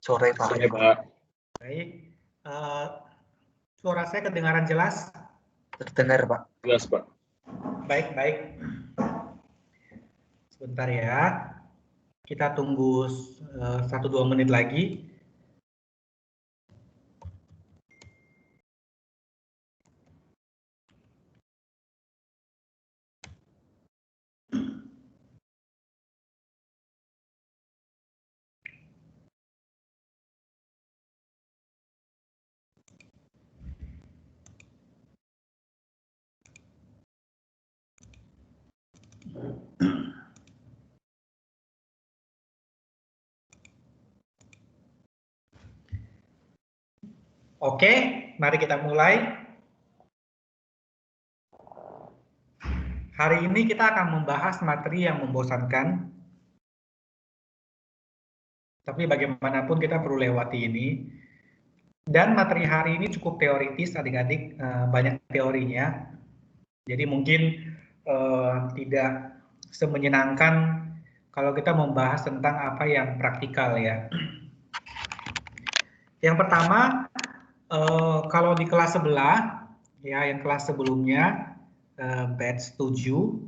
Sore, Pak. Sore, Pak. Baik. Suara saya kedengaran jelas? Terdengar, Pak. Jelas, Pak. Baik, baik. Sebentar ya. Kita tunggu 1-2 menit lagi. Oke, mari kita mulai. Hari ini kita akan membahas materi yang membosankan. Tapi bagaimanapun kita perlu lewati ini. Dan materi hari ini cukup teoritis, adik-adik, banyak teorinya. Jadi mungkin tidak semenyenangkan kalau kita membahas tentang apa yang praktikal ya. Yang pertama, kalau di kelas sebelah, ya yang kelas sebelumnya, batch 7,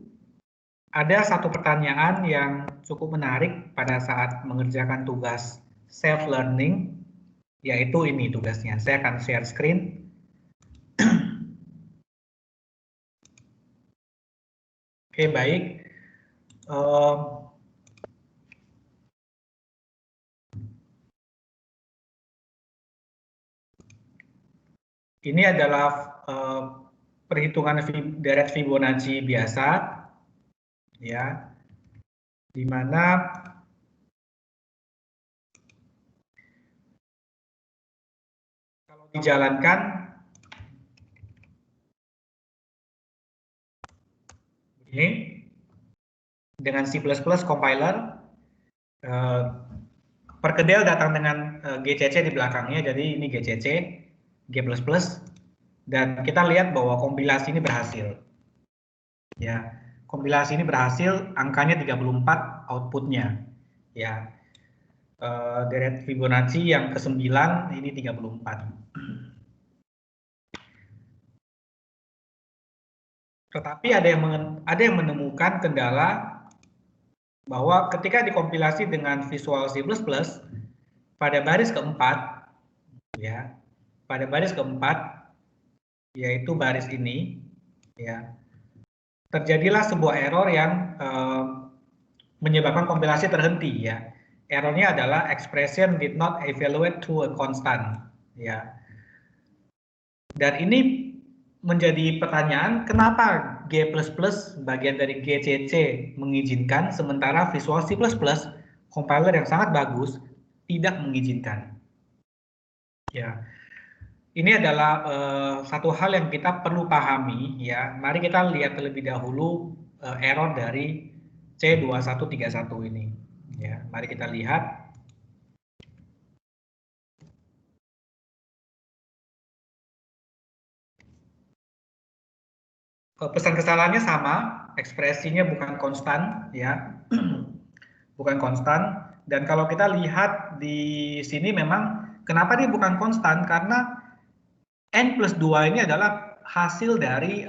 ada satu pertanyaan yang cukup menarik pada saat mengerjakan tugas self-learning, yaitu ini tugasnya. Saya akan share screen. Oke, baik. Ini adalah perhitungan deret Fibonacci biasa, ya, di mana kalau dijalankan ini dengan C++ compiler, perkedel datang dengan GCC di belakangnya, jadi ini GCC, G++, dan kita lihat bahwa kompilasi ini berhasil. Ya, kompilasi ini berhasil, angkanya 34 outputnya. Ya, deret Fibonacci yang ke-9 ini 34. Tetapi ada yang menemukan kendala bahwa ketika dikompilasi dengan Visual C++, pada baris keempat, ya, pada baris keempat, yaitu baris ini, ya, terjadilah sebuah error yang menyebabkan kompilasi terhenti, ya. Errornya adalah expression did not evaluate to a constant, ya. Dan ini menjadi pertanyaan, kenapa G++ bagian dari GCC mengizinkan, sementara Visual C++, compiler yang sangat bagus, tidak mengizinkan. Ya, ini adalah satu hal yang kita perlu pahami, ya. Mari kita lihat terlebih dahulu error dari C2131 ini, ya. Mari kita lihat. Pesan kesalahannya sama, ekspresinya bukan konstan, ya. Bukan konstan. Dan kalau kita lihat di sini memang kenapa dia bukan konstan, karena N+2 ini adalah hasil dari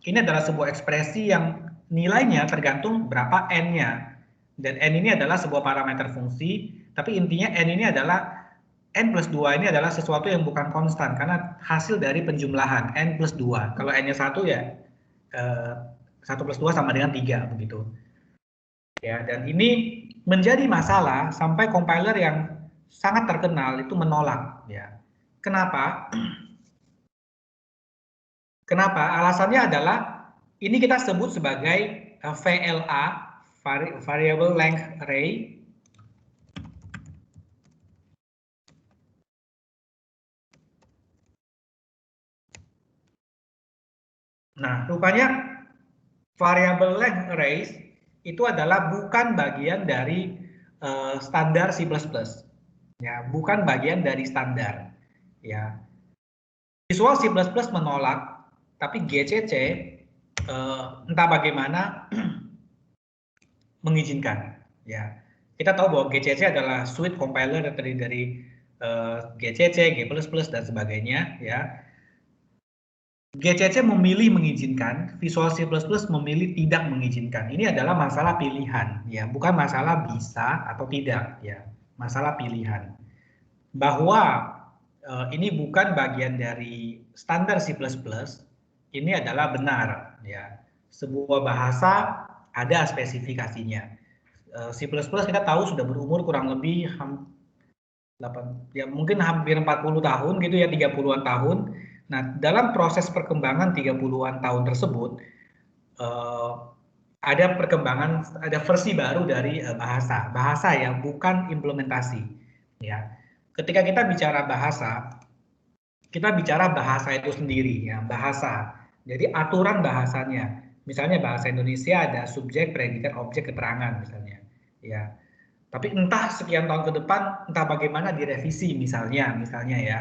ini adalah sebuah ekspresi yang nilainya tergantung berapa N-nya. Dan N ini adalah sebuah parameter fungsi, tapi intinya N ini adalah N+2 ini adalah sesuatu yang bukan konstan karena hasil dari penjumlahan N+2. Kalau N-nya 1 ya 1+2 sama dengan 3 begitu. Ya, dan ini menjadi masalah sampai compiler yang sangat terkenal itu menolak, ya. Kenapa? Kenapa? Alasannya adalah ini kita sebut sebagai VLA, variable length array. Nah, rupanya variable length arrays itu adalah bukan bagian dari standar C++. Ya, bukan bagian dari standar. Ya. Visual C++ menolak, tapi GCC entah bagaimana mengizinkan. Ya. kita tahu bahwa GCC adalah suite compiler yang terdiri dari GCC, G++, dan sebagainya, ya. GCC memilih mengizinkan, Visual C++ memilih tidak mengizinkan. Ini adalah masalah pilihan, ya, bukan masalah bisa atau tidak, ya, masalah pilihan. Bahwa ini bukan bagian dari standar C++, ini adalah benar, ya. Sebuah bahasa ada spesifikasinya. C++ kita tahu sudah berumur kurang lebih mungkin hampir 40 tahun gitu ya, 30-an tahun. Nah, dalam proses perkembangan 30-an tahun tersebut ada perkembangan, ada versi baru dari bahasa ya, bukan implementasi, ya. Ketika kita bicara bahasa, kita bicara bahasa itu sendiri, ya, bahasa. Jadi aturan bahasanya. Misalnya bahasa Indonesia ada subjek, predikat, objek, keterangan misalnya, ya. Tapi entah sekian tahun ke depan, entah bagaimana direvisi misalnya ya.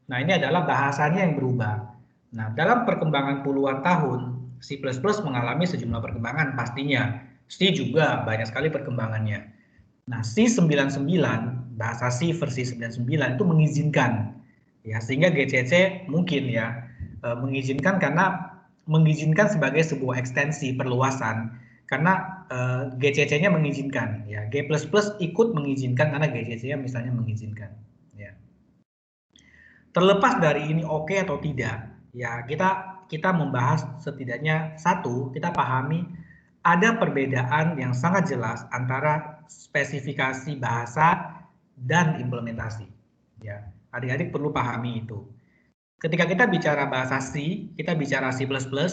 Nah, ini adalah bahasanya yang berubah. Nah, dalam perkembangan puluhan tahun, C++ mengalami sejumlah perkembangan pastinya. C juga banyak sekali perkembangannya. Nah, C99, bahasa C versi 99 itu mengizinkan, ya, sehingga GCC mungkin ya mengizinkan karena mengizinkan sebagai sebuah ekstensi perluasan, karena GCC-nya mengizinkan, ya, G++ ikut mengizinkan karena GCC-nya misalnya mengizinkan, ya. Terlepas dari ini oke atau tidak, ya, kita membahas setidaknya satu, kita pahami ada perbedaan yang sangat jelas antara spesifikasi bahasa dan implementasi, ya. Adik-adik perlu pahami itu. Ketika kita bicara bahasa C, kita bicara C++,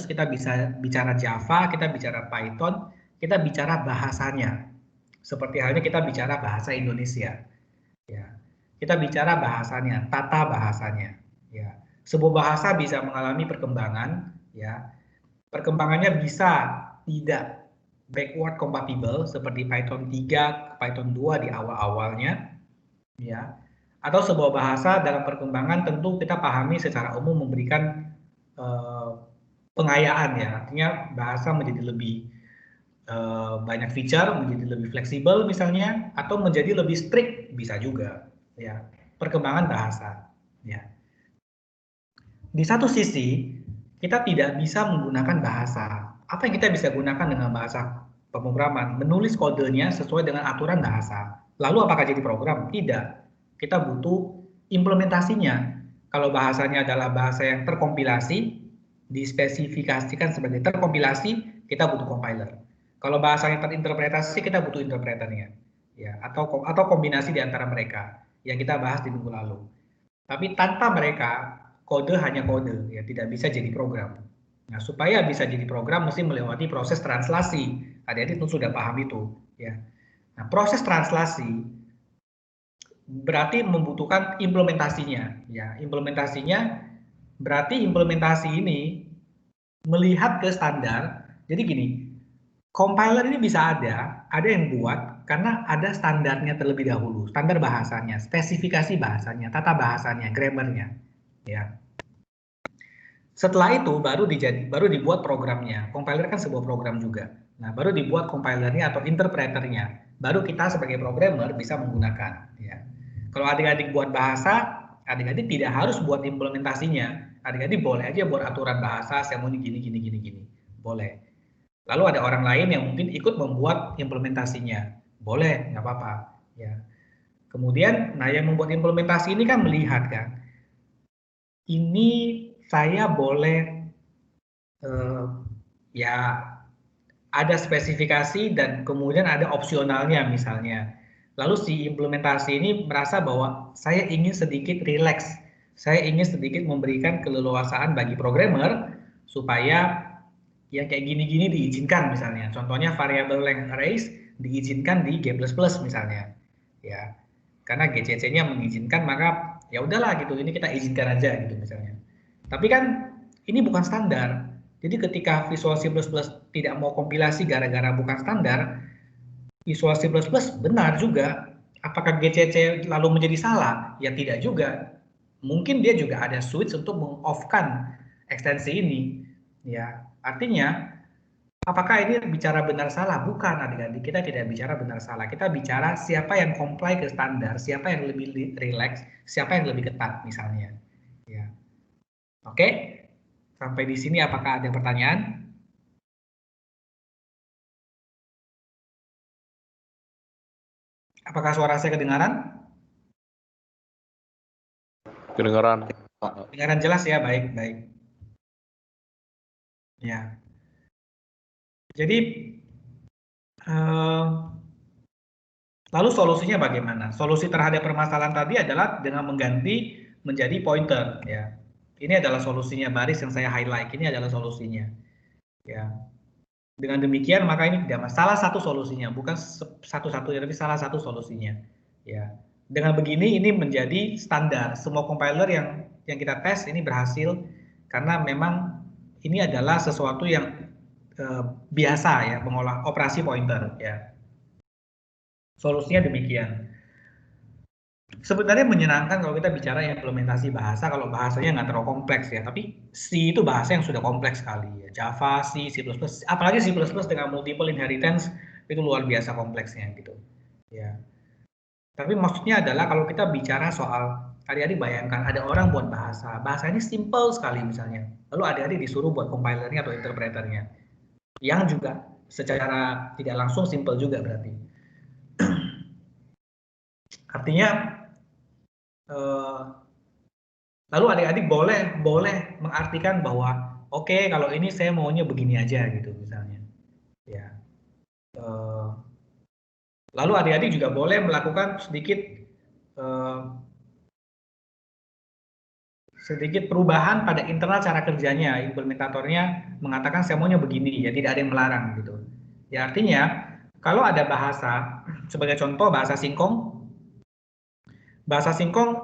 kita bisa bicara Java, kita bicara Python, kita bicara bahasanya. Seperti halnya kita bicara bahasa Indonesia, ya. Kita bicara bahasanya, tata bahasanya, ya. Sebuah bahasa bisa mengalami perkembangan, ya. Perkembangannya bisa tidak backward compatible seperti Python 3 ke Python 2 di awal-awalnya, ya. Atau sebuah bahasa dalam perkembangan tentu kita pahami secara umum memberikan pengayaan, ya, artinya bahasa menjadi lebih banyak feature, menjadi lebih fleksibel misalnya, atau menjadi lebih strict bisa juga, ya, perkembangan bahasa, ya. Di satu sisi kita tidak bisa menggunakan bahasa. Apa yang kita bisa gunakan dengan bahasa pemrograman? Menulis kodenya sesuai dengan aturan bahasa. Lalu apakah jadi program? Tidak. Kita butuh implementasinya. Kalau bahasanya adalah bahasa yang terkompilasi, dispesifikasikan sebagai terkompilasi, kita butuh compiler. Kalau bahasanya terinterpretasi, kita butuh interpreternya, ya, atau kombinasi di antara mereka yang kita bahas di minggu lalu. Tapi tanpa mereka, kode hanya kode, ya, tidak bisa jadi program. Nah, supaya bisa jadi program mesti melewati proses translasi. Adik-adik tentu sudah paham itu, ya. Nah, proses translasi berarti membutuhkan implementasinya, ya. Implementasinya berarti implementasi ini melihat ke standar. Jadi gini, compiler ini bisa ada yang buat karena ada standarnya terlebih dahulu, standar bahasanya, spesifikasi bahasanya, tata bahasanya, grammarnya, ya. Setelah itu baru dibuat programnya. Compiler kan sebuah program juga. Nah, baru dibuat compilernya atau interpreternya. Baru kita sebagai programmer bisa menggunakan, ya. Kalau adik-adik buat bahasa, adik-adik tidak harus buat implementasinya. Adik-adik boleh aja buat aturan bahasa, saya mau gini. Boleh. Lalu ada orang lain yang mungkin ikut membuat implementasinya. Boleh, nggak apa-apa, ya. Kemudian, nah, yang membuat implementasi ini kan melihat kan, ini saya boleh ya ada spesifikasi dan kemudian ada opsionalnya misalnya. Lalu si implementasi ini merasa bahwa saya ingin sedikit relax, saya ingin sedikit memberikan keleluasaan bagi programmer supaya yang kayak gini-gini diizinkan misalnya. Contohnya variable length arrays diizinkan di G++ misalnya, ya. Karena GCC-nya mengizinkan, maka ya udahlah gitu, ini kita izinkan aja gitu misalnya. Tapi kan ini bukan standar. Jadi ketika Visual C++ tidak mau kompilasi gara-gara bukan standar, Visual C++ benar juga. Apakah GCC lalu menjadi salah? Ya tidak juga. Mungkin dia juga ada switch untuk meng-off-kan ekstensi ini. Ya, artinya Apakah ini bicara benar salah? Bukan, adik-adik. Kita tidak bicara benar salah. Kita bicara siapa yang comply ke standar, siapa yang lebih relax, siapa yang lebih ketat misalnya. Ya. Oke? Sampai di sini apakah ada pertanyaan? Apakah suara saya kedengaran? Kedengaran, Pak. Kedengaran jelas ya, baik, baik. Ya. Jadi lalu solusinya bagaimana? Solusi terhadap permasalahan tadi adalah dengan mengganti menjadi pointer, ya. Ini adalah solusinya, baris yang saya highlight ini adalah solusinya. Ya. Dengan demikian maka ini tidak masalah, satu solusinya, bukan satu-satunya tapi salah satu solusinya. Ya. Dengan begini ini menjadi standar. Semua compiler yang kita tes ini berhasil karena memang ini adalah sesuatu yang biasa ya, mengolah operasi pointer ya. Solusinya demikian. Sebenarnya menyenangkan kalau kita bicara implementasi bahasa, kalau bahasanya nggak terlalu kompleks ya, tapi C itu bahasa yang sudah kompleks sekali ya. Java, C, C++, apalagi C++ dengan multiple inheritance itu luar biasa kompleksnya gitu. Ya. Tapi maksudnya adalah kalau kita bicara soal, adik-adik bayangkan ada orang buat bahasa, bahasa ini simple sekali misalnya, lalu adik-adik disuruh buat compilernya atau interpreternya, yang juga secara tidak langsung simple juga berarti. Artinya lalu adik-adik boleh mengartikan bahwa oke, kalau ini saya maunya begini aja gitu misalnya. Ya. Lalu adik-adik juga boleh melakukan sedikit perubahan pada internal cara kerjanya. Implementatornya mengatakan saya maunya begini, ya tidak ada yang melarang gitu. Ya artinya kalau ada bahasa, sebagai contoh bahasa Singkong,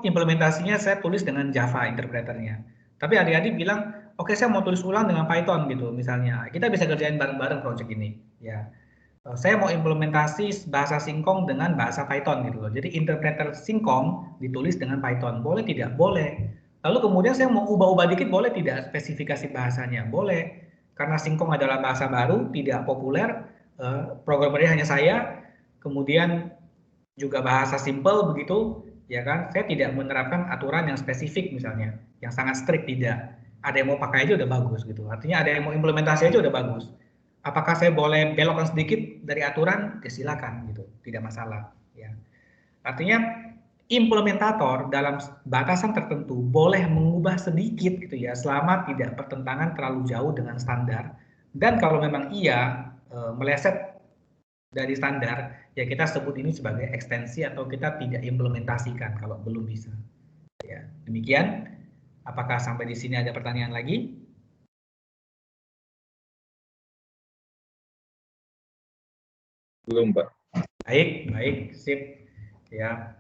implementasinya saya tulis dengan Java interpreternya. Tapi adik-adik bilang, oke saya mau tulis ulang dengan Python gitu misalnya. Kita bisa kerjain bareng-bareng project ini. Ya, saya mau implementasi bahasa Singkong dengan bahasa Python gitu loh. Jadi interpreter Singkong ditulis dengan Python. Boleh tidak? Boleh. Lalu kemudian saya mau ubah-ubah dikit, boleh tidak spesifikasi bahasanya? Boleh. Karena Singkong adalah bahasa baru, tidak populer, programmernya hanya saya, kemudian juga bahasa simple begitu, ya kan? Saya tidak menerapkan aturan yang spesifik misalnya, yang sangat strict tidak. Ada yang mau pakai aja udah bagus gitu. Artinya ada yang mau implementasi aja udah bagus. Apakah saya boleh belokkan sedikit dari aturan? Ya silakan gitu, tidak masalah. Ya. Artinya implementator dalam batasan tertentu boleh mengubah sedikit gitu ya, selama tidak bertentangan terlalu jauh dengan standar. Dan kalau memang iya meleset dari standar, ya kita sebut ini sebagai ekstensi atau kita tidak implementasikan kalau belum bisa. Ya, demikian. Apakah sampai di sini ada pertanyaan lagi? Belum, Pak. Baik, baik, sip. Ya.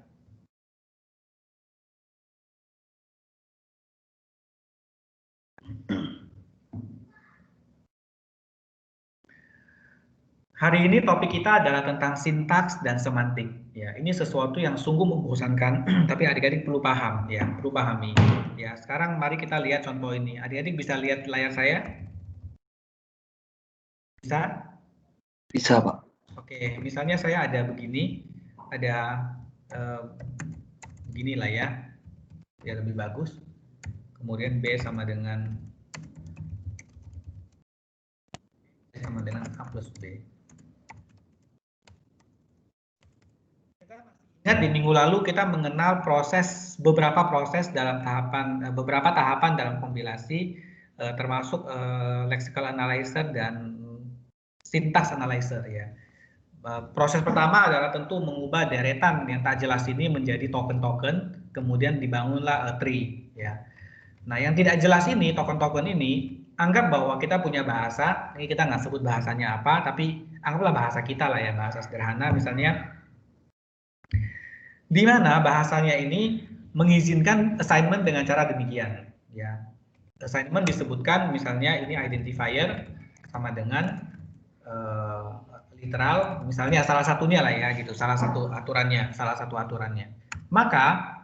Hari ini topik kita adalah tentang sintaks dan semantik. Ya, ini sesuatu yang sungguh membosankan, tapi adik-adik perlu paham, ya, perlu pahami. Ya, sekarang mari kita lihat contoh ini. Adik-adik bisa lihat layar saya? Bisa? Bisa, Pak. Oke, misalnya saya ada begini, ada begini lah ya, biar lebih bagus. Kemudian B sama dengan A plus B. Ingat di minggu lalu kita mengenal beberapa proses dalam beberapa tahapan dalam kompilasi, termasuk lexical analyzer dan syntax analyzer ya. Proses pertama adalah tentu mengubah deretan yang tak jelas ini menjadi token-token, kemudian dibangunlah tree ya. Nah yang tidak jelas ini, token-token ini, anggap bahwa kita punya bahasa, ini kita nggak sebut bahasanya apa, tapi anggaplah bahasa kita lah ya, bahasa sederhana misalnya, di mana bahasanya ini mengizinkan assignment dengan cara demikian ya. Assignment disebutkan misalnya ini identifier sama dengan literal, misalnya salah satunya lah ya gitu, salah satu aturannya. Maka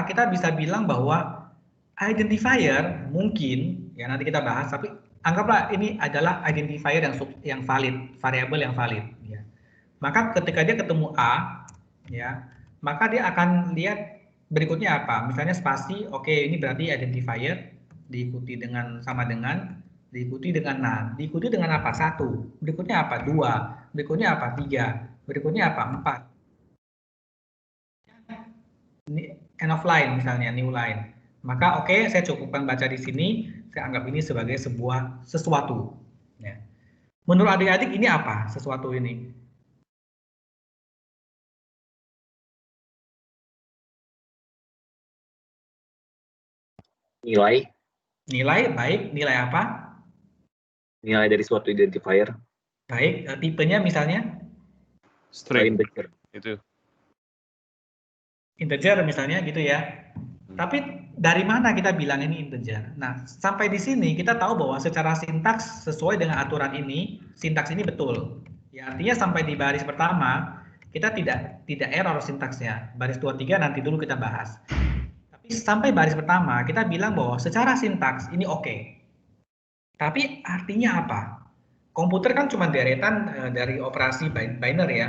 kita bisa bilang bahwa identifier mungkin ya nanti kita bahas, tapi anggaplah ini adalah identifier yang valid, variabel yang valid. Ya. Maka ketika dia ketemu A, ya, maka dia akan lihat berikutnya apa. Misalnya spasi, oke, ini berarti identifier, diikuti dengan sama dengan, diikuti dengan nah, diikuti dengan apa? 1. Berikutnya apa? 2. Berikutnya apa? 3. Berikutnya apa? 4. End of line misalnya, new line. Maka oke, saya cukupkan baca di sini, saya anggap ini sebagai sebuah sesuatu. Ya. Menurut adik-adik ini apa sesuatu ini? Nilai, Nilai, baik. Nilai apa? nilai dari suatu identifier, Baik. Tipenya misalnya String. integer. Itu. integer misalnya gitu ya. Tapi dari mana kita bilang ini integer? Nah, sampai di sini kita tahu bahwa secara sintaks sesuai dengan aturan ini, sintaks ini betul. Ya, artinya sampai di baris pertama kita tidak error sintaksnya. Baris 23 nanti dulu kita bahas. Tapi sampai baris pertama kita bilang bahwa secara sintaks ini oke. Tapi artinya apa? Komputer kan cuma deretan dari operasi binary ya,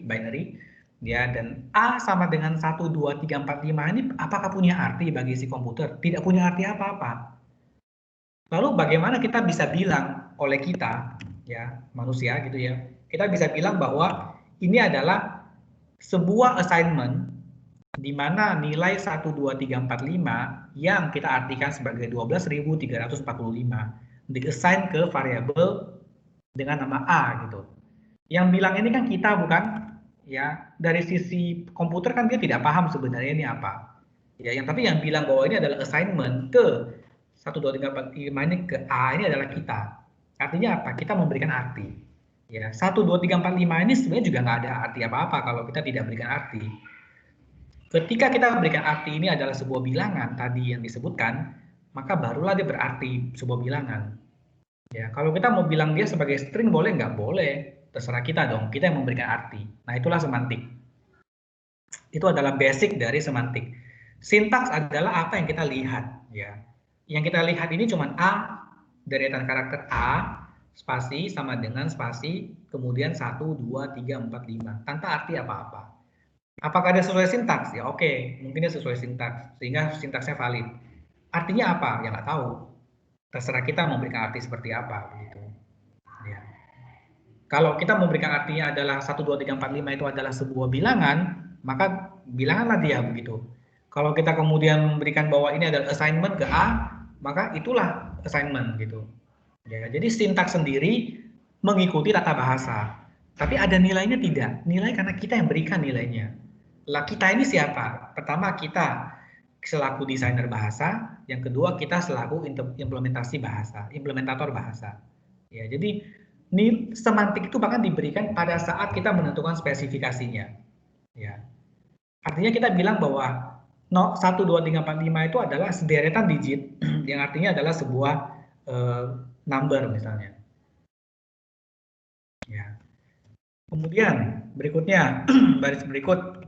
binary ya, dan A sama dengan 1, 2, 3, 4, 5 ini apakah punya arti bagi si komputer? Tidak punya arti apa-apa. Lalu bagaimana kita bisa bilang oleh kita ya, manusia gitu ya, kita bisa bilang bahwa ini adalah sebuah assignment di mana nilai 1, 2, 3, 4, 5 yang kita artikan sebagai 12.345 di-assign ke variabel dengan nama A gitu. Yang bilang ini kan kita bukan, ya. Dari sisi komputer kan dia tidak paham sebenarnya ini apa. Ya, tapi yang bilang bahwa ini adalah assignment ke 1, 2, 3, 4, 5 ini ke A ini adalah kita. Artinya apa? Kita memberikan arti. Ya, 1, 2, 3, 4, 5 ini sebenarnya juga nggak ada arti apa-apa kalau kita tidak berikan arti. Ketika kita memberikan arti ini adalah sebuah bilangan tadi yang disebutkan, maka barulah dia berarti sebuah bilangan. Ya, kalau kita mau bilang dia sebagai string boleh nggak? Boleh. Terserah kita dong, kita yang memberikan arti. Nah, itulah semantik. Itu adalah basic dari semantik. Sintaks adalah apa yang kita lihat. Ya. Yang kita lihat ini cuma A, deretan karakter A, spasi sama dengan spasi, kemudian 1, 2, 3, 4, 5. Tanpa arti apa-apa. Apakah dia sesuai sintaks? Ya oke, mungkin dia sesuai sintaks, sehingga sintaksnya valid. Artinya apa? Ya nggak tahu. Terserah kita memberikan arti seperti apa. Begitu. Ya. Kalau kita memberikan artinya adalah 1, 2, 3, 4, 5 itu adalah sebuah bilangan, maka bilanganlah dia begitu. Kalau kita kemudian memberikan bahwa ini adalah assignment ke A, maka itulah assignment gitu. Ya, jadi sintaks sendiri mengikuti tata bahasa. Tapi ada nilainya tidak? Nilai karena kita yang berikan nilainya. Lah kita ini siapa? Pertama kita selaku desainer bahasa, yang kedua kita selaku implementasi bahasa, implementator bahasa. Ya, jadi semantik itu bahkan diberikan pada saat kita menentukan spesifikasinya. Ya. Artinya kita bilang bahwa 1, 2, 3, 4, 5 itu adalah sederetan digit yang artinya adalah sebuah number misalnya. Ya. Kemudian berikutnya baris berikut,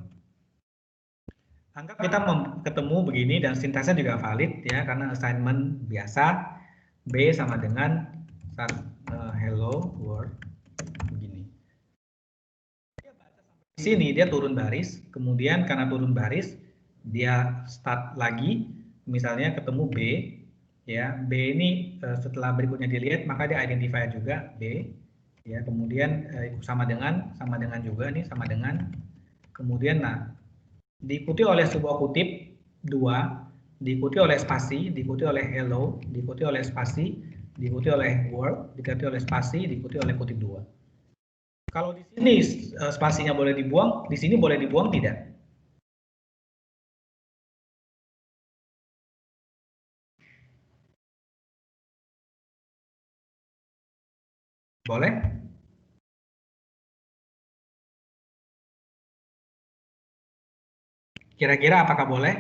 anggap kita ketemu begini dan sintaksnya juga valid ya karena assignment biasa, B sama dengan hello world begini. Di sini dia turun baris, kemudian karena turun baris dia start lagi, misalnya ketemu B, ya B ini setelah berikutnya dilihat maka dia identifier juga B, ya kemudian sama dengan juga nih sama dengan, kemudian nah diikuti oleh sebuah kutip 2, diikuti oleh spasi, diikuti oleh hello, diikuti oleh spasi, diikuti oleh word, diikuti oleh spasi, diikuti oleh kutip 2. Kalau di sini spasinya boleh dibuang, di sini boleh dibuang tidak? Boleh? Kira-kira apakah boleh?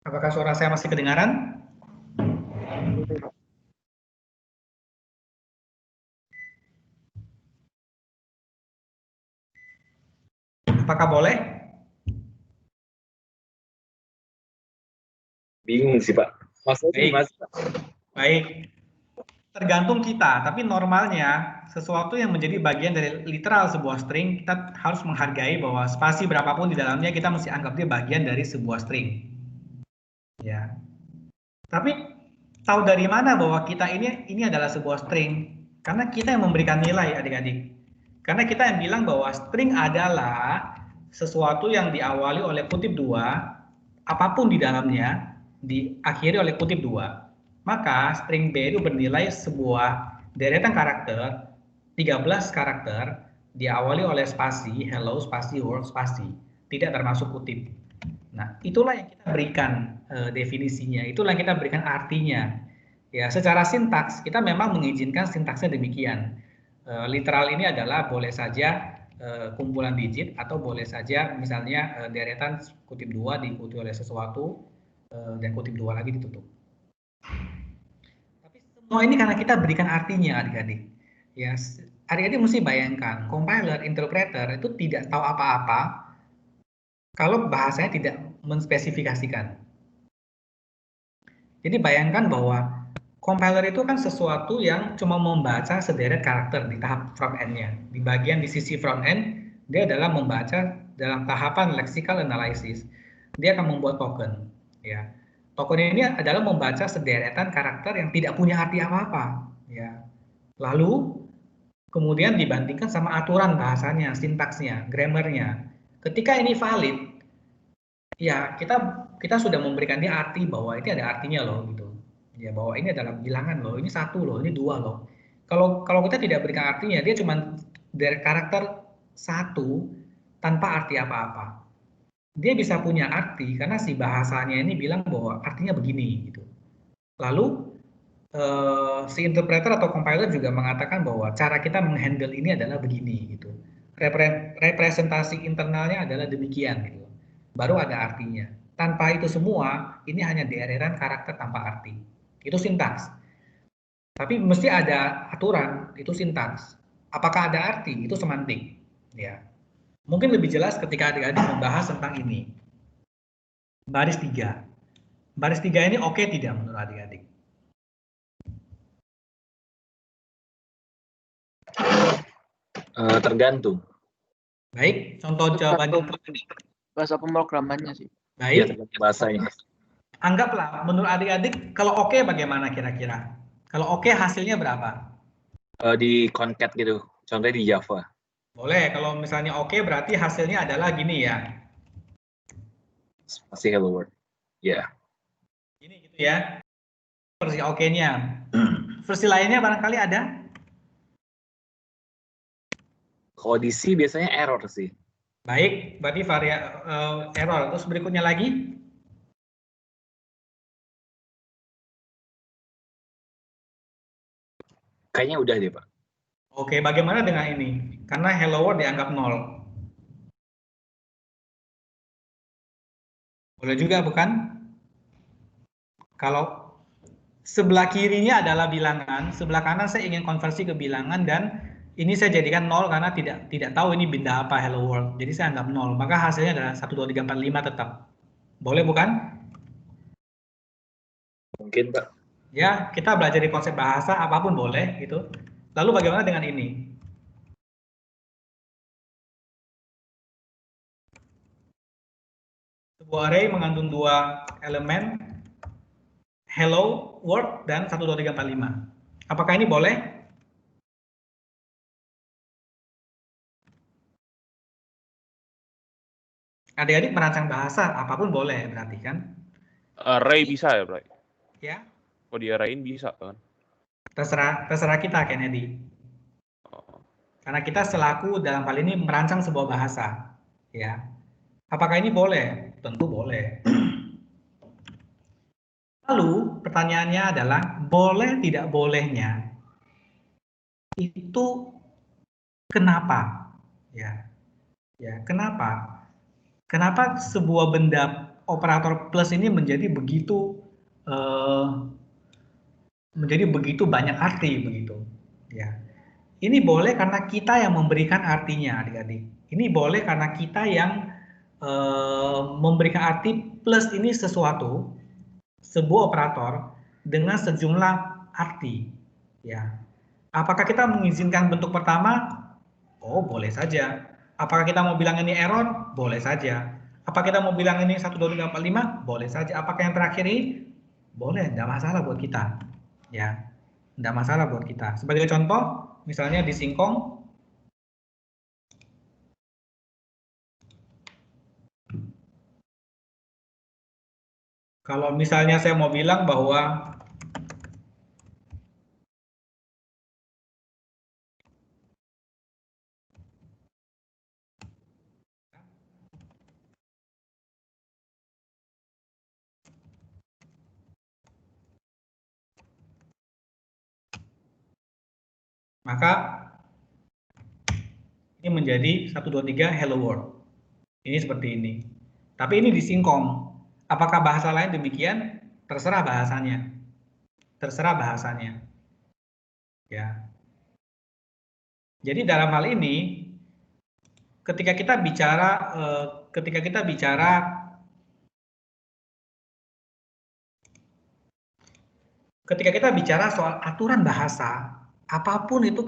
Apakah suara saya masih kedengaran? Apakah boleh? Bingung sih Pak. Maksudnya Baik. gimana sih, Pak? Baik. Tergantung kita, tapi normalnya sesuatu yang menjadi bagian dari literal sebuah string, kita harus menghargai bahwa spasi berapapun di dalamnya kita mesti anggap dia bagian dari sebuah string. Ya. Tapi tahu dari mana bahwa kita ini adalah sebuah string? Karena kita yang memberikan nilai, adik-adik. Karena kita yang bilang bahwa string adalah sesuatu yang diawali oleh kutip 2, apapun di dalamnya diakhiri oleh kutip 2. Maka string B itu bernilai sebuah deretan karakter 13 karakter diawali oleh spasi hello, spasi world, spasi, tidak termasuk kutip. Nah, itulah yang kita berikan definisinya, itulah yang kita berikan artinya. Ya, secara sintaks kita memang mengizinkan sintaksnya demikian. Literal ini adalah boleh saja kumpulan digit atau boleh saja misalnya deretan kutip 2 diikuti oleh sesuatu dan kutip 2 lagi ditutup. Tapi semua ini karena kita berikan artinya, adik-adik. Ya, adik-adik mesti bayangkan, compiler, interpreter itu tidak tahu apa-apa kalau bahasanya tidak menspesifikasikan. Jadi bayangkan bahwa compiler itu kan sesuatu yang cuma membaca sederet karakter di tahap front end-nya. Di bagian di sisi front end, dia adalah membaca dalam tahapan lexical analysis. Dia akan membuat token. Ya. Token ini adalah membaca sederetan karakter yang tidak punya arti apa-apa. Ya. Lalu kemudian dibandingkan sama aturan bahasanya, sintaksnya, grammarnya. Ketika ini valid, ya kita sudah memberikan dia arti bahwa ini ada artinya loh gitu. Ya bahwa ini adalah bilangan loh, ini 1 loh, ini 2 loh. Kalau kita tidak berikan artinya, dia cuma dari karakter 1 tanpa arti apa-apa. Dia bisa punya arti karena si bahasanya ini bilang bahwa artinya begini gitu. Lalu si interpreter atau compiler juga mengatakan bahwa cara kita menghandle ini adalah begini gitu. Representasi internalnya adalah demikian gitu. Baru ada artinya. Tanpa itu semua, ini hanya deretan karakter tanpa arti. Itu sintaks. Tapi mesti ada aturan, itu sintaks. Apakah ada arti? Itu semantik. Ya. Mungkin lebih jelas ketika adik-adik membahas tentang ini. Baris 3. Baris 3 ini oke tidak menurut adik-adik? Tergantung. Baik, contoh jawabannya. Bahasa pemrogramannya sih. Ya, Baik, tergantung bahasanya. anggaplah menurut adik-adik kalau oke bagaimana kira-kira? Kalau oke hasilnya berapa? Di concat gitu. Contohnya di Java. Boleh, kalau misalnya oke berarti hasilnya adalah gini ya. Masih hello world. Ya. Gini gitu ya. Versi oke-nya. Versi lainnya barangkali ada? Kalau di C biasanya error sih. Baik, berarti error. Terus berikutnya lagi? Kayaknya udah deh, Pak. Oke, bagaimana dengan ini? Karena hello world dianggap 0. Boleh juga bukan? Kalau sebelah kirinya adalah bilangan, sebelah kanan saya ingin konversi ke bilangan dan ini saya jadikan 0 karena tidak tahu ini benda apa hello world. Jadi saya anggap 0. Maka hasilnya adalah 1 2 3 4 5 tetap. Boleh bukan? Mungkin, Pak. Ya, kita belajar di konsep bahasa apapun boleh gitu. Lalu bagaimana dengan ini? Sebuah array mengandung 2 elemen hello world dan 1 2 3 4 5. Apakah ini boleh? Adik-adik merancang bahasa apapun boleh berarti kan? Array bisa ya, Bray? Ya. Kalau diarahin bisa kan? Terserah kita, Kennedy. Karena kita selaku dalam hal ini merancang sebuah bahasa, ya. Apakah ini boleh? Tentu boleh. Lalu pertanyaannya adalah boleh tidak bolehnya itu kenapa? Ya, kenapa? Kenapa sebuah benda operator plus ini menjadi begitu banyak arti begitu? Ya. Ini boleh karena kita yang memberikan artinya, adik-adik. Ini boleh karena kita yang memberikan arti plus ini sesuatu sebuah operator dengan sejumlah arti. Ya, apakah kita mengizinkan bentuk pertama? Oh, boleh saja. Apakah kita mau bilang ini error? Boleh saja. Apa kita mau bilang ini 1, 2, 3, 4, 5? Boleh saja. Apakah yang terakhir ini? Boleh, tidak masalah buat kita. Ya, tidak masalah buat kita. Sebagai contoh, misalnya di singkong, kalau misalnya saya mau bilang bahwa maka ini menjadi 1, 2, 3 hello world. Ini seperti ini. Tapi ini di singkong. Apakah bahasa lain demikian? Terserah bahasanya. Terserah bahasanya. Ya. Jadi dalam hal ini ketika kita bicara soal aturan bahasa, apapun itu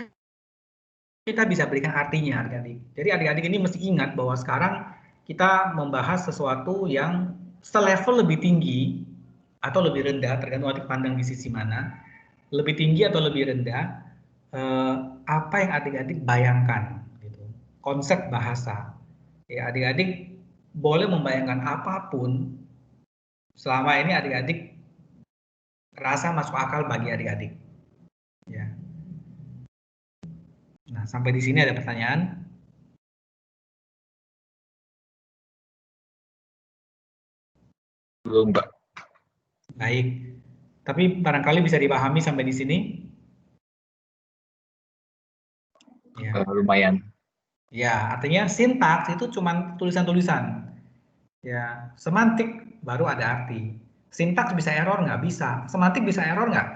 kita bisa berikan artinya, adik-adik. Jadi adik-adik ini mesti ingat bahwa sekarang kita membahas sesuatu yang selevel lebih tinggi atau lebih rendah, tergantung adik pandang di sisi mana, lebih tinggi atau lebih rendah, apa yang adik-adik bayangkan, gitu. Konsep bahasa. Ya, adik-adik boleh membayangkan apapun selama ini adik-adik rasa masuk akal bagi adik-adik. Ya. Nah, sampai di sini ada pertanyaan? Belum, Pak. Baik. Tapi barangkali bisa dipahami sampai di sini? Ya. Lumayan. Ya, artinya sintaks itu cuma tulisan-tulisan. Ya, semantik baru ada arti. Sintaks bisa error nggak? Bisa. Semantik bisa error nggak?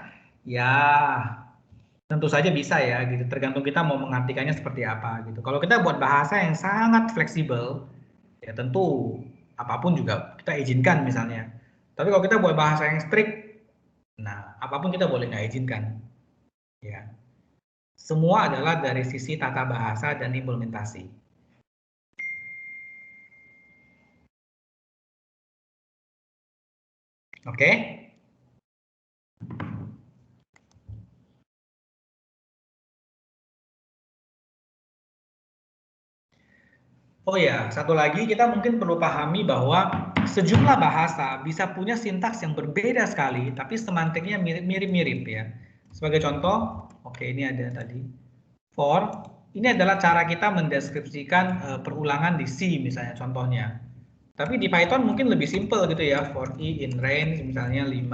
Ya, tentu saja bisa ya, gitu. Tergantung kita mau mengartikannya seperti apa, gitu. Kalau kita buat bahasa yang sangat fleksibel, ya tentu apapun juga kita izinkan misalnya. Tapi kalau kita buat bahasa yang strict, nah apapun kita boleh nggak izinkan. Ya, semua adalah dari sisi tata bahasa dan implementasi. Oke? Oh ya, satu lagi kita mungkin perlu pahami bahwa sejumlah bahasa bisa punya sintaks yang berbeda sekali, tapi semantiknya mirip-mirip ya. Sebagai contoh, oke ini ada tadi. For, ini adalah cara kita mendeskripsikan perulangan di C misalnya contohnya. Tapi di Python mungkin lebih simple gitu ya, for i in range misalnya 5.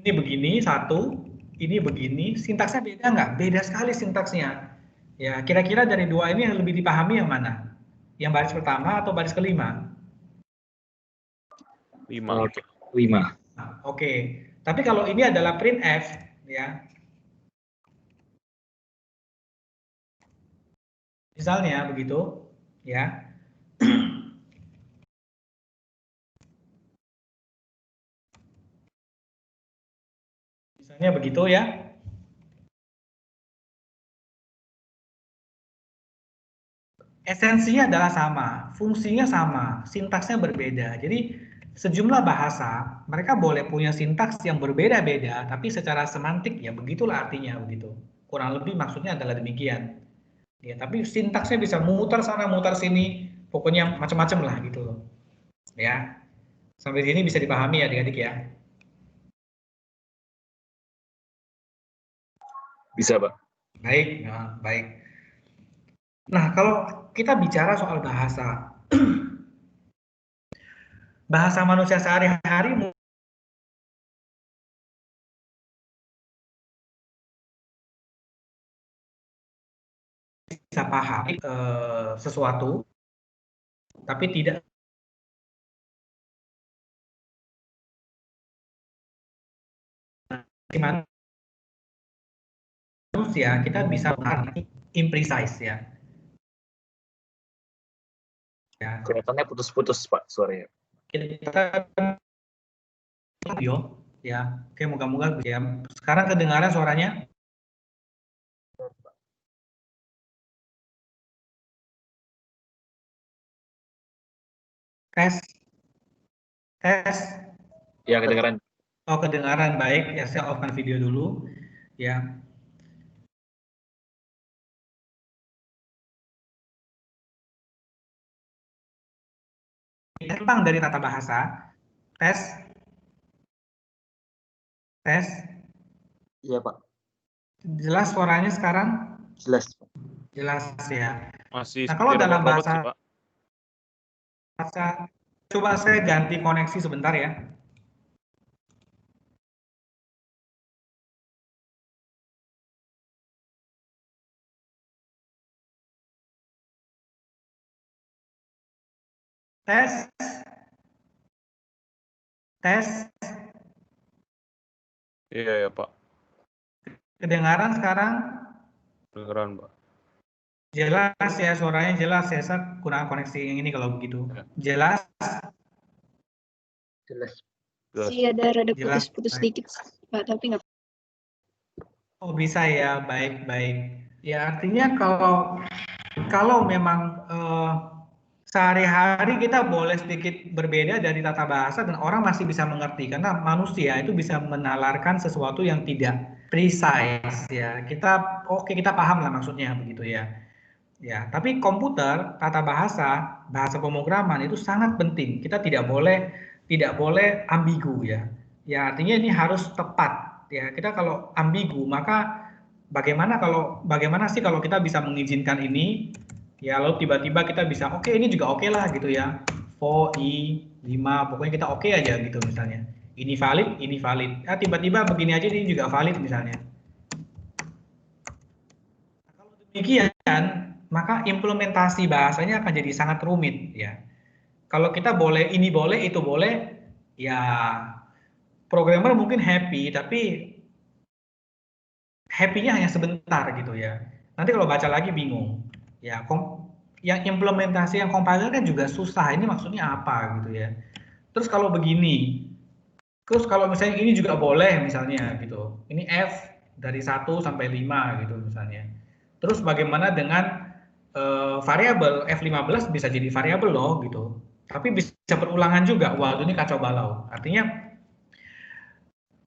Ini begini, 1, ini begini, sintaksnya beda nggak? Beda sekali sintaksnya. Ya, kira-kira dari dua ini yang lebih dipahami yang mana? Yang baris pertama atau baris kelima? 5. 5. Nah, oke. Tapi kalau ini adalah printf, ya. Misalnya begitu, ya. Misalnya begitu ya. Esensinya adalah sama, fungsinya sama, sintaksnya berbeda. Jadi sejumlah bahasa mereka boleh punya sintaks yang berbeda-beda, tapi secara semantik ya begitulah artinya begitu. Kurang lebih maksudnya adalah demikian. Ya, tapi sintaksnya bisa muter sana, muter sini, pokoknya macam-macam lah gitu loh. Ya, sampai sini bisa dipahami ya adik-adik ya. Bisa, Pak. Baik, nah, baik. Nah, kalau kita bicara soal bahasa, bahasa manusia sehari-hari bisa paham sesuatu, tapi tidak manusia kita bisa mengerti imprecise ya. Ya. Kelihatannya putus-putus Pak suaranya. Kita audio ya. Oke, moga-moga ya. Sekarang kedengaran suaranya? Tes. Tes. Ya kedengaran. Oh, kedengaran baik. Ya, saya off-kan video dulu. Ya. Tentang dari tata bahasa. Tes. Tes. Iya Pak. Jelas suaranya sekarang? Jelas. Jelas ya. Masih Nah, kalau seperti dalam robot-robot sih, bahasa, Pak. coba saya ganti koneksi sebentar ya. Tes. Tes. Iya, ya, Pak. Kedengaran sekarang? Kedengeran, Pak. Jelas ya, suaranya jelas ya. Saya gunakan koneksi yang ini kalau begitu. Ya. Jelas? Jelas. Jelas. Sih ada rada Jelas. putus-putus sedikit, Pak, tapi nggak. Oh, bisa ya, baik-baik. Ya, artinya kalau memang sehari-hari kita boleh sedikit berbeda dari tata bahasa dan orang masih bisa mengerti karena manusia itu bisa menalarkan sesuatu yang tidak precise ya. Kita paham lah maksudnya begitu ya. Ya, tapi komputer, tata bahasa, bahasa pemrograman itu sangat penting. Kita tidak boleh ambigu ya. Ya, artinya ini harus tepat ya. Kita kalau ambigu maka bagaimana sih kalau kita bisa mengizinkan ini ya, lalu tiba-tiba kita bisa oke, ini juga oke lah gitu ya. For I 5 pokoknya kita oke aja gitu misalnya. Ini valid, ini valid. Ah, tiba-tiba begini aja ini juga valid misalnya. Kalau demikian, maka implementasi bahasanya akan jadi sangat rumit ya. Kalau kita boleh, itu boleh, ya programmer mungkin happy, tapi happy-nya hanya sebentar gitu ya. Nanti kalau baca lagi bingung. Ya, yang implementasi yang compiler kan juga susah. Ini maksudnya apa gitu ya. Terus kalau begini, terus kalau misalnya ini juga boleh misalnya gitu. Ini F dari 1 sampai 5 gitu misalnya. Terus bagaimana dengan variabel F15 bisa jadi variabel loh gitu. Tapi bisa berulangan juga. Wah, ini kacau balau. Artinya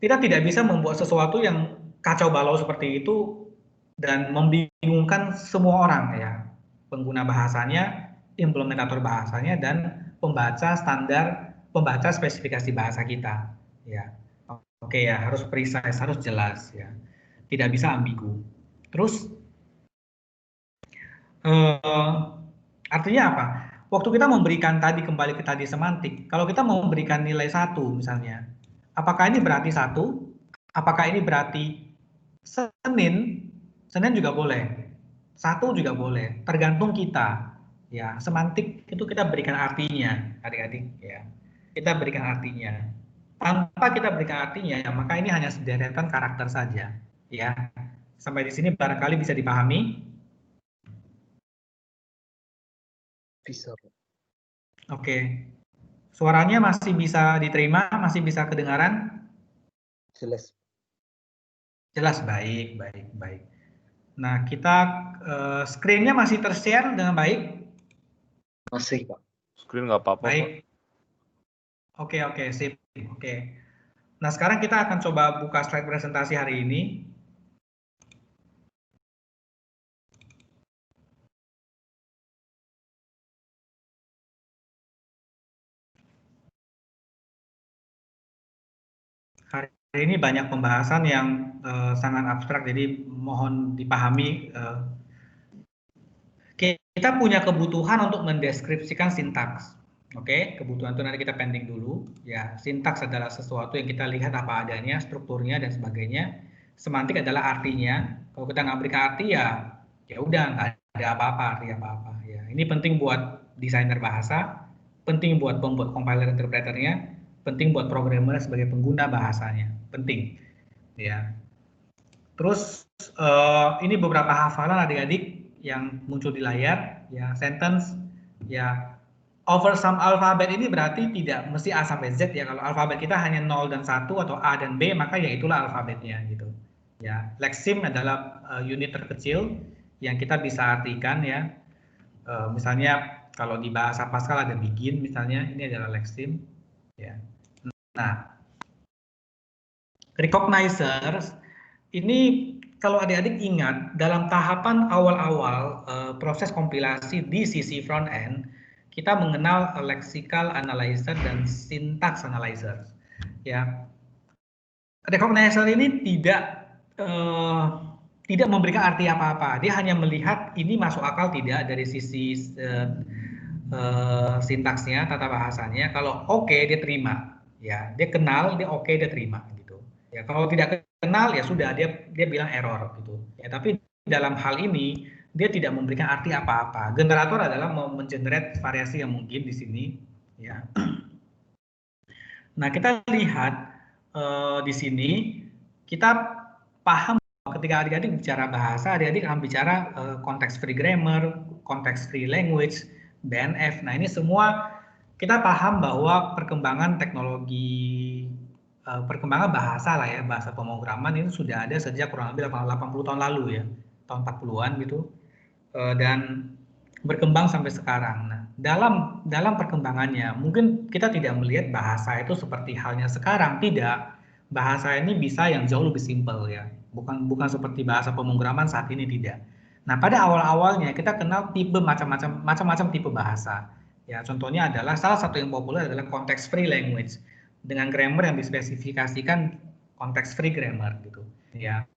kita tidak bisa membuat sesuatu yang kacau balau seperti itu dan membingungkan semua orang ya. Pengguna bahasanya, implementator bahasanya, dan pembaca spesifikasi bahasa kita ya. Oke ya, harus precise, harus jelas ya. Tidak bisa ambigu. Terus artinya apa? Waktu kita memberikan kembali ke tadi semantik, kalau kita mau memberikan nilai 1 misalnya, apakah ini berarti 1? Apakah ini berarti Senin? Senin juga boleh. 1 juga boleh, tergantung kita. Ya, semantik itu kita berikan artinya, adik-adik ya. Kita berikan artinya. Tanpa kita berikan artinya, maka ini hanya sederetan karakter saja, ya. Sampai di sini barangkali bisa dipahami. Bisa. Oke. Suaranya masih bisa diterima, masih bisa kedengaran? Jelas. Jelas, baik, baik, baik. Nah, kita screen-nya masih ter-share dengan baik? Masih Pak. Screen nggak apa-apa, Pak. Baik. Oke, sip. Oke. Nah, sekarang kita akan coba buka slide presentasi hari ini. Hari ini banyak pembahasan yang sangat abstrak, jadi mohon dipahami. Kita punya kebutuhan untuk mendeskripsikan sintaks. Oke, kebutuhan itu nanti kita pending dulu. Ya, sintaks adalah sesuatu yang kita lihat apa adanya, strukturnya dan sebagainya. Semantik adalah artinya. Kalau kita nggak berikan arti ya udah nggak ada apa-apa, arti apa-apa. Ya, ini penting buat desainer bahasa, penting buat pembuat compiler interpreternya, penting buat programmer sebagai pengguna bahasanya, penting. Ya. Terus ini beberapa hafalan adik-adik yang muncul di layar, ya, sentence, ya, oversum alfabet ini berarti tidak mesti A sampai Z ya. Kalau alfabet kita hanya 0 dan 1 atau A dan B, maka ya itulah alfabetnya gitu. Ya, lexeme adalah unit terkecil yang kita bisa artikan ya. Misalnya kalau di bahasa Pascal ada begin misalnya, ini adalah lexeme ya. Nah, recognizers ini kalau adik-adik ingat dalam tahapan awal-awal proses kompilasi di sisi front end, kita mengenal lexical analyzer dan syntax analyzer. Ya, recognizer ini tidak memberikan arti apa-apa. Dia hanya melihat ini masuk akal tidak dari sisi sintaksnya, tata bahasanya. Kalau oke, dia terima. Ya, dia kenal, dia oke, dia terima gitu. Ya, kalau tidak kenal ya sudah dia bilang error gitu. Ya, tapi dalam hal ini dia tidak memberikan arti apa-apa. Generator adalah mengenerate variasi yang mungkin di sini ya. Nah, kita lihat di sini kita paham ketika adik-adik bicara bahasa, adik-adik akan bicara context free grammar, context free language, BNF. Nah, ini semua kita paham bahwa perkembangan teknologi, perkembangan bahasa lah ya, bahasa pemrograman itu sudah ada sejak kurang lebih 80 tahun lalu ya, tahun 40-an gitu, dan berkembang sampai sekarang. Nah, dalam perkembangannya, mungkin kita tidak melihat bahasa itu seperti halnya sekarang, tidak. Bahasa ini bisa yang jauh lebih simpel ya, bukan seperti bahasa pemrograman saat ini, tidak. Nah, pada awal-awalnya kita kenal tipe macam-macam tipe bahasa. Ya, contohnya adalah salah satu yang populer adalah context free language dengan grammar yang dispesifikasikan context free grammar gitu. Ya.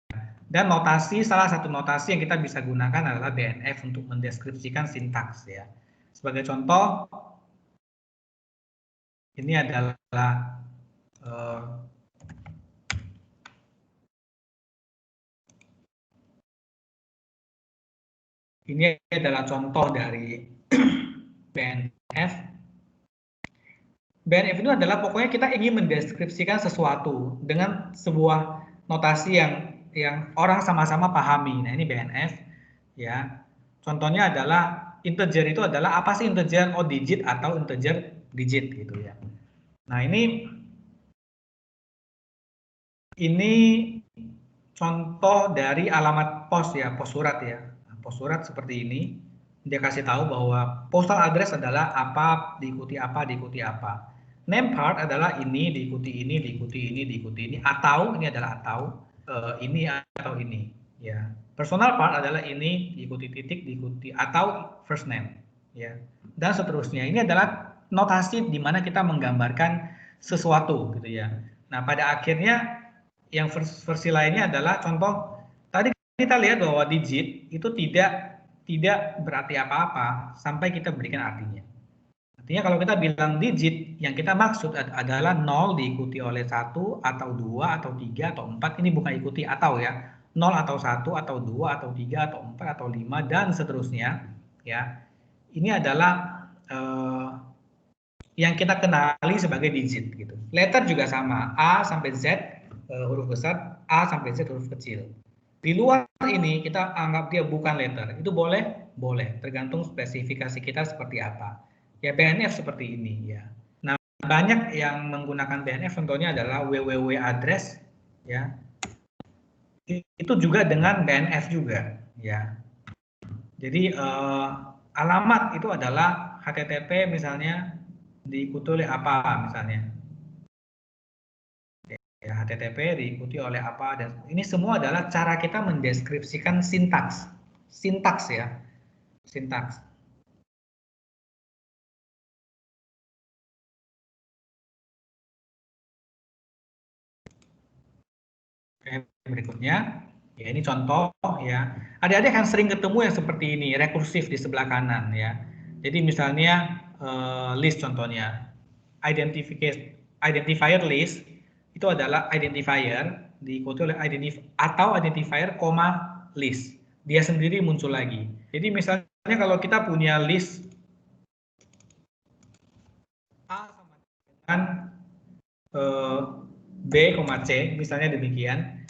Dan notasi, salah satu notasi yang kita bisa gunakan adalah BNF untuk mendeskripsikan sintaks ya. Sebagai contoh, ini adalah contoh dari BNF. BNF itu adalah pokoknya kita ingin mendeskripsikan sesuatu dengan sebuah notasi yang orang sama-sama pahami. Nah, ini BNF ya. Contohnya adalah integer itu adalah apa sih integer? Oh, digit atau integer digit gitu ya. Nah, ini contoh dari alamat pos ya, pos surat ya. Nah, pos surat seperti ini. Dia kasih tahu bahwa postal address adalah apa, diikuti apa, diikuti apa. Name part adalah ini, diikuti ini, diikuti ini, diikuti ini, atau ini adalah atau, ini atau ini. Ya. Personal part adalah ini, diikuti titik, diikuti atau first name. Ya. Dan seterusnya. Ini adalah notasi di mana kita menggambarkan sesuatu gitu ya. Nah, pada akhirnya yang versi lainnya adalah contoh, tadi kita lihat bahwa digit itu tidak berarti apa-apa sampai kita berikan artinya. Artinya kalau kita bilang digit, yang kita maksud adalah 0 diikuti oleh 1 atau 2 atau 3 atau 4, ini bukan ikuti atau ya. 0 atau 1 atau 2 atau 3 atau 4 atau 5 dan seterusnya ya. Ini adalah yang kita kenali sebagai digit gitu. Letter juga sama, A sampai Z huruf besar, A sampai Z huruf kecil. Di luar ini kita anggap dia bukan letter. Itu boleh? Boleh, tergantung spesifikasi kita seperti apa. Ya, BNF seperti ini ya. Nah, banyak yang menggunakan BNF contohnya adalah www address ya. Itu juga dengan BNF juga ya. Jadi alamat itu adalah HTTP misalnya diikuti oleh apa misalnya. Ya, HTTP diikuti oleh apa, dan ini semua adalah cara kita mendeskripsikan sintaks ya, sintaks. Oke, berikutnya ya, ini contoh ya, adik-adik akan sering ketemu yang seperti ini, rekursif di sebelah kanan ya. Jadi misalnya list contohnya, identifier list itu adalah identifier diikuti oleh identifier, list. Dia sendiri muncul lagi. Jadi misalnya kalau kita punya list A sama dengan B, C, misalnya demikian.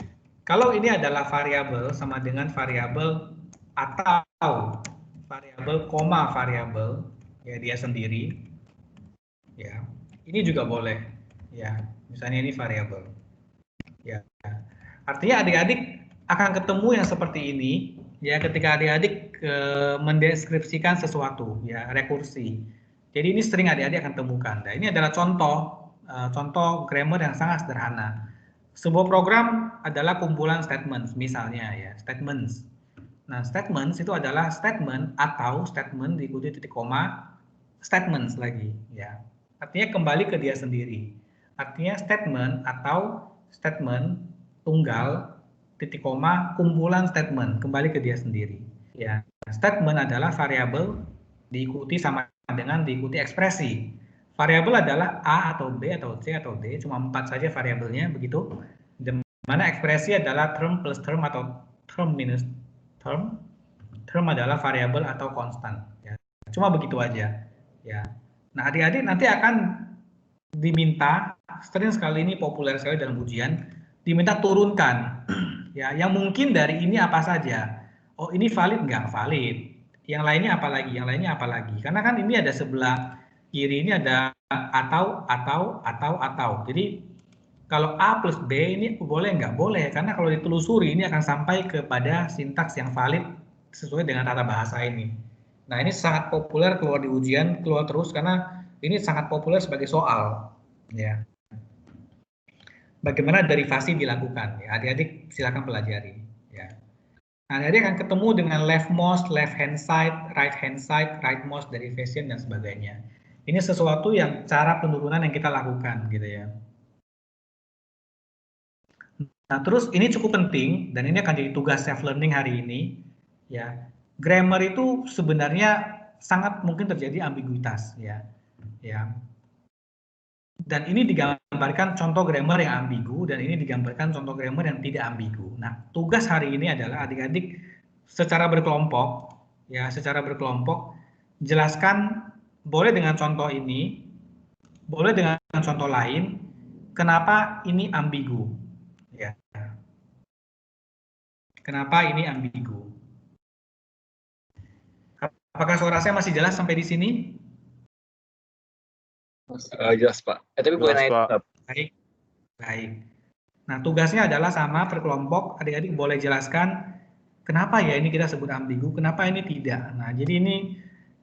Kalau ini adalah variabel sama dengan variabel atau variabel, variabel, ya dia sendiri, ya ini juga boleh, ya misalnya ini variabel, ya artinya adik-adik akan ketemu yang seperti ini, ya ketika adik-adik mendeskripsikan sesuatu, ya rekursi. Jadi ini sering adik-adik akan temukan. Nah, ini adalah contoh grammar yang sangat sederhana. Sebuah program adalah kumpulan statements, misalnya ya, statements. Nah, statements itu adalah statement atau statement diikuti titik koma, statements lagi, ya. Artinya kembali ke dia sendiri. Artinya statement atau statement tunggal titik koma kumpulan statement kembali ke dia sendiri. Ya, statement adalah variabel diikuti sama dengan diikuti ekspresi. Variabel adalah A atau B atau C atau D, cuma 4 saja variabelnya begitu. Di mana ekspresi adalah term plus term atau term minus term. Term adalah variabel atau konstan. Ya. Cuma begitu aja. Ya. Nah, adik-adik nanti akan diminta, sering sekali ini populer sekali dalam ujian, diminta turunkan. Ya, yang mungkin dari ini apa saja. Oh, ini valid nggak? Valid. Yang lainnya apa lagi? Yang lainnya apa lagi? Karena kan ini ada sebelah kiri ini ada atau. Jadi kalau A plus B ini boleh nggak? Boleh, karena kalau ditelusuri ini akan sampai kepada sintaks yang valid sesuai dengan tata bahasa ini. Nah, ini sangat populer keluar di ujian, keluar terus karena ini sangat populer sebagai soal. Ya. Bagaimana derivasi dilakukan? Ya, adik-adik silakan pelajari. Ya. Nah, adik akan ketemu dengan leftmost, left hand side, rightmost derivation dan sebagainya. Ini sesuatu yang cara penurunan yang kita lakukan, gitu ya. Nah, terus ini cukup penting dan ini akan jadi tugas self learning hari ini. Ya, grammar itu sebenarnya sangat mungkin terjadi ambiguitas, ya. Ya. Dan ini digambarkan contoh grammar yang ambigu dan ini digambarkan contoh grammar yang tidak ambigu. Nah, tugas hari ini adalah adik-adik secara berkelompok, ya, secara berkelompok jelaskan boleh dengan contoh ini, boleh dengan contoh lain, kenapa ini ambigu, ya. Kenapa ini ambigu? Apakah suara saya masih jelas sampai di sini? Jelas Pak. Tapi boleh naik. Baik, baik. Nah, tugasnya adalah sama berkelompok, adik-adik boleh jelaskan kenapa ya ini kita sebut ambigu, kenapa ini tidak. Nah, jadi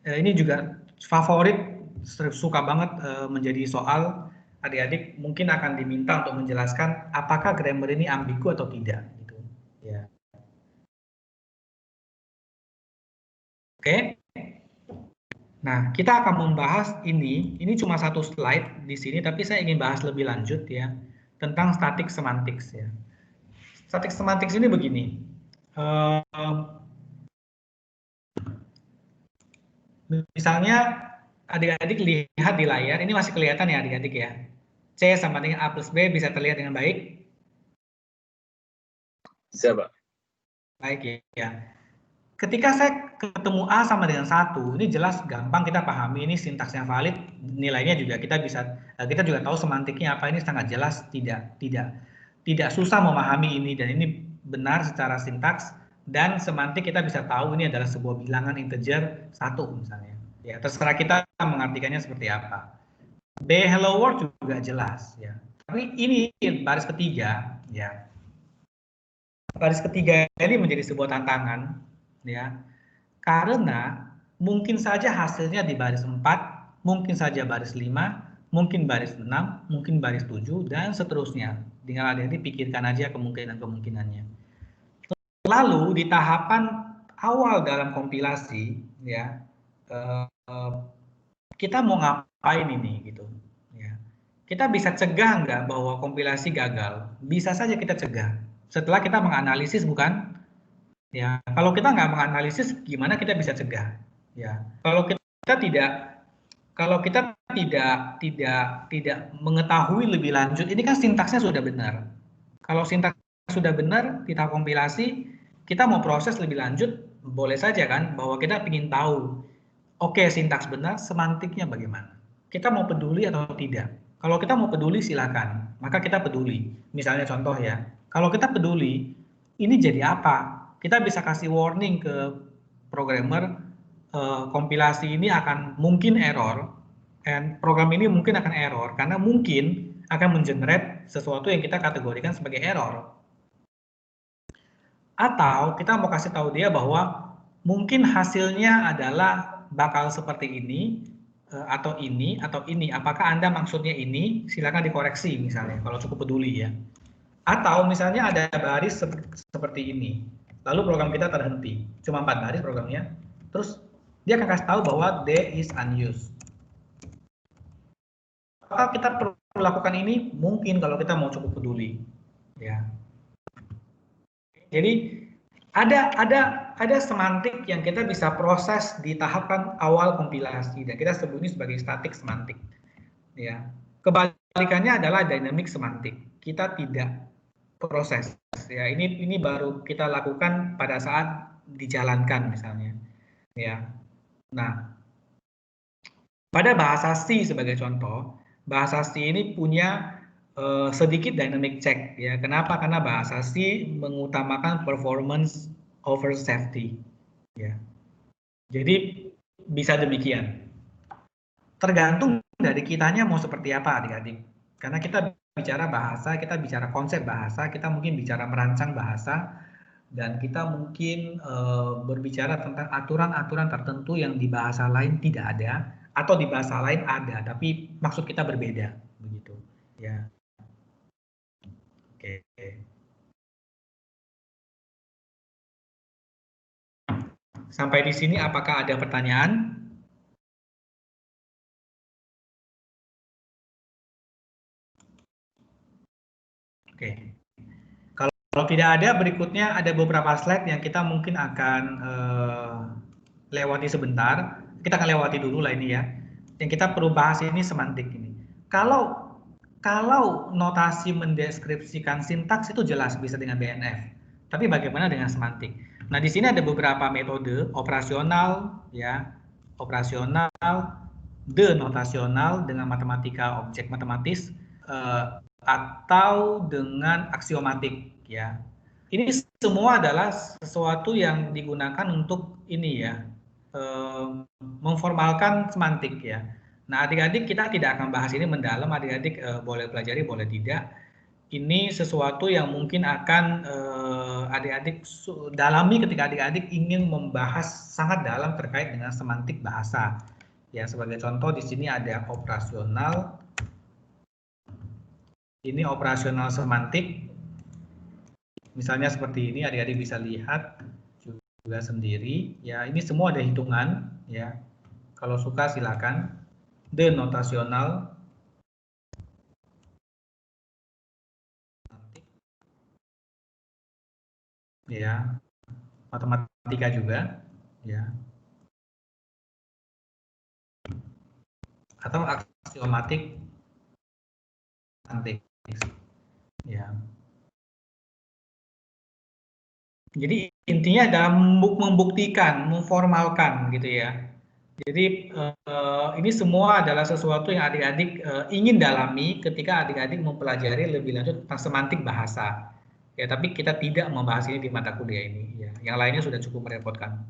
ini juga favorit, suka banget menjadi soal. Adik-adik mungkin akan diminta untuk menjelaskan apakah grammar ini ambigu atau tidak. Gitu. Ya. Oke. Nah, kita akan membahas ini cuma satu slide di sini, tapi saya ingin bahas lebih lanjut ya, tentang static semantics ya. Static semantics ini begini, misalnya adik-adik lihat di layar, ini masih kelihatan ya adik-adik ya, C sama dengan A plus B bisa terlihat dengan baik? Bisa Pak. Baik ya. Ketika saya ketemu A sama dengan 1, ini jelas gampang kita pahami, ini sintaksnya valid, nilainya juga kita juga tahu semantiknya apa, ini sangat jelas, tidak susah memahami ini, dan ini benar secara sintaks, dan semantik kita bisa tahu ini adalah sebuah bilangan integer 1 misalnya. Ya, terserah kita mengartikannya seperti apa. B hello world juga jelas ya. Tapi ini baris ketiga ya. Baris ketiga ini menjadi sebuah tantangan ya, karena mungkin saja hasilnya di baris 4, mungkin saja baris 5, mungkin baris 6, mungkin baris 7, dan seterusnya. Tinggal adik-adik pikirkan aja kemungkinan-kemungkinannya. Lalu di tahapan awal dalam kompilasi, ya, kita mau ngapain ini gitu? Ya. Kita bisa cegah nggak bahwa kompilasi gagal? Bisa saja kita cegah. Setelah kita menganalisis, bukan? Ya, kalau kita nggak menganalisis, gimana kita bisa cegah? Ya, kalau kita tidak mengetahui lebih lanjut, ini kan sintaksnya sudah benar. Kalau sintaks sudah benar, kita kompilasi, kita mau proses lebih lanjut, boleh saja kan, bahwa kita ingin tahu, oke, sintaks benar, semantiknya bagaimana? Kita mau peduli atau tidak? Kalau kita mau peduli, silakan, maka kita peduli. Misalnya contoh ya, kalau kita peduli, ini jadi apa? Kita bisa kasih warning ke programmer, kompilasi ini akan mungkin error, dan program ini mungkin akan error karena mungkin akan mengenerate sesuatu yang kita kategorikan sebagai error. Atau kita mau kasih tahu dia bahwa mungkin hasilnya adalah bakal seperti ini, atau ini, atau ini. Apakah Anda maksudnya ini? Silakan dikoreksi misalnya, kalau cukup peduli ya. Atau misalnya ada baris seperti ini, lalu program kita terhenti, cuma 4 baris programnya, terus dia akan kasih tahu bahwa D is unused. Apakah kita perlu melakukan ini? Mungkin kalau kita mau cukup peduli, ya. Jadi ada semantik yang kita bisa proses di tahapan awal kompilasi dan kita sebut ini sebagai statik semantik, ya. Kebalikannya adalah dynamic semantik. Kita tidak proses, ya. Ini baru kita lakukan pada saat dijalankan misalnya, ya. Nah, pada bahasa C sebagai contoh, bahasa C ini punya sedikit dynamic check, ya. Kenapa? Karena bahasa C mengutamakan performance over safety, ya. Jadi bisa demikian. Tergantung dari kitanya mau seperti apa, adik-adik. Karena kita bicara bahasa, kita bicara konsep bahasa, kita mungkin bicara merancang bahasa, dan kita mungkin berbicara tentang aturan-aturan tertentu yang di bahasa lain tidak ada, atau di bahasa lain ada, tapi maksud kita berbeda, begitu, ya. Oke. Sampai di sini apakah ada pertanyaan? Oke. Kalau tidak ada, berikutnya ada beberapa slide yang kita mungkin akan lewati sebentar. Kita akan lewati dulu lah ini ya. Yang kita perlu bahas ini semantik ini. Kalau notasi mendeskripsikan sintaks itu jelas bisa dengan BNF. Tapi bagaimana dengan semantik? Nah, di sini ada beberapa metode operasional, ya, operasional, denotasional dengan matematika objek matematis, atau dengan aksiomatik, ya. Ini semua adalah sesuatu yang digunakan untuk ini ya, memformalkan semantik ya. Nah, adik-adik kita tidak akan bahas ini mendalam, adik-adik boleh pelajari, boleh tidak. Ini sesuatu yang mungkin akan adik-adik dalami ketika adik-adik ingin membahas sangat dalam terkait dengan semantik bahasa. Ya, sebagai contoh di sini ada operasional. Ini operasional semantik. Misalnya seperti ini, adik-adik bisa lihat juga sendiri. Ya, ini semua ada hitungan. Ya, kalau suka silakan. Denotasional. Ya, matematika juga. Ya. Atau aksiomatik semantik. Ya. Jadi intinya adalah membuktikan, memformalkan gitu ya. Jadi ini semua adalah sesuatu yang adik-adik ingin dalami ketika adik-adik mempelajari lebih lanjut tentang semantik bahasa. Ya, tapi kita tidak membahas ini di mata kuliah ini. Ya, yang lainnya sudah cukup merepotkan.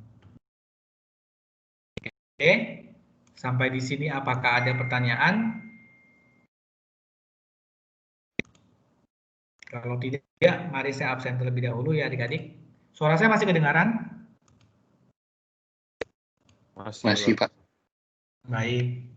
Oke, sampai di sini apakah ada pertanyaan? Kalau tidak, mari saya absen terlebih dahulu ya adik-adik. Suara saya masih kedengaran? Masih, Pak. Baik.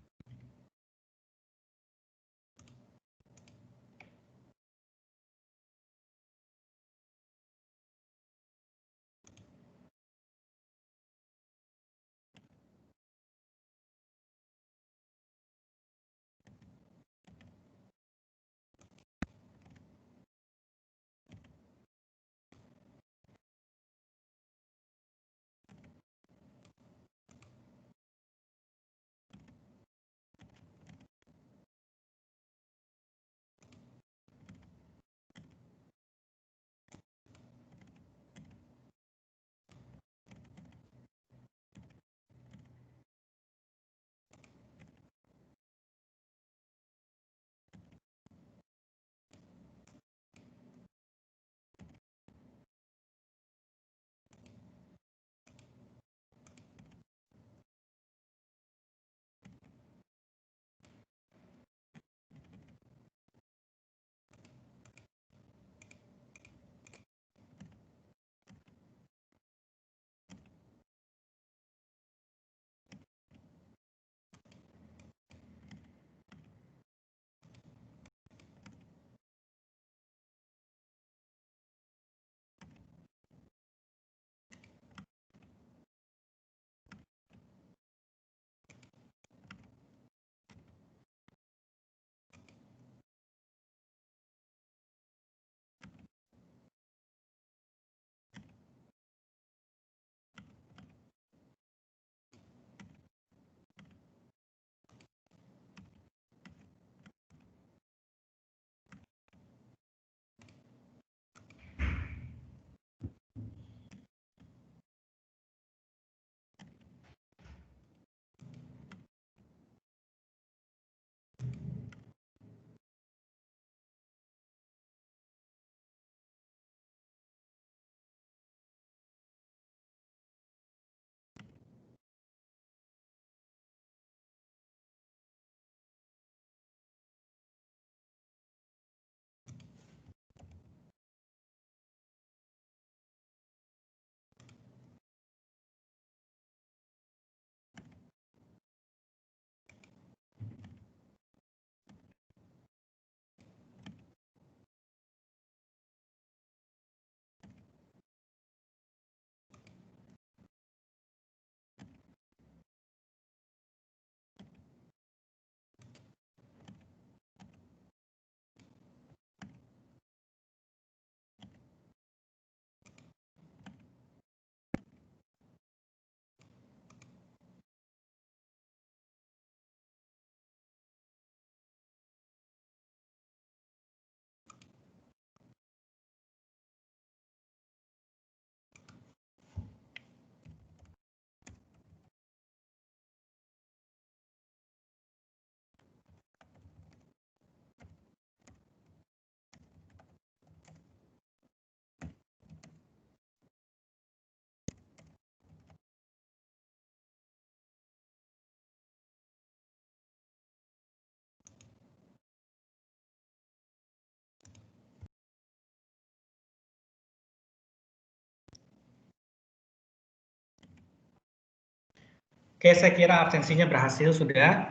Oke, saya kira absensinya berhasil sudah.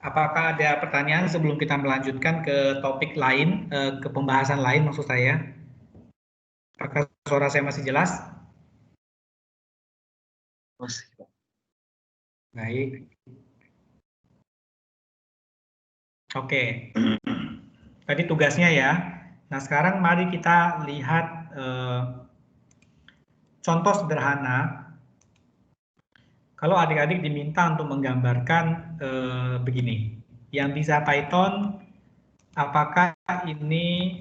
Apakah ada pertanyaan sebelum kita melanjutkan ke topik lain, ke pembahasan lain maksud saya? Apakah suara saya masih jelas? Masih, Pak. Baik. Oke. Tadi tugasnya ya. Nah, sekarang mari kita lihat contoh sederhana. Kalau adik-adik diminta untuk menggambarkan begini, yang bisa Python, apakah ini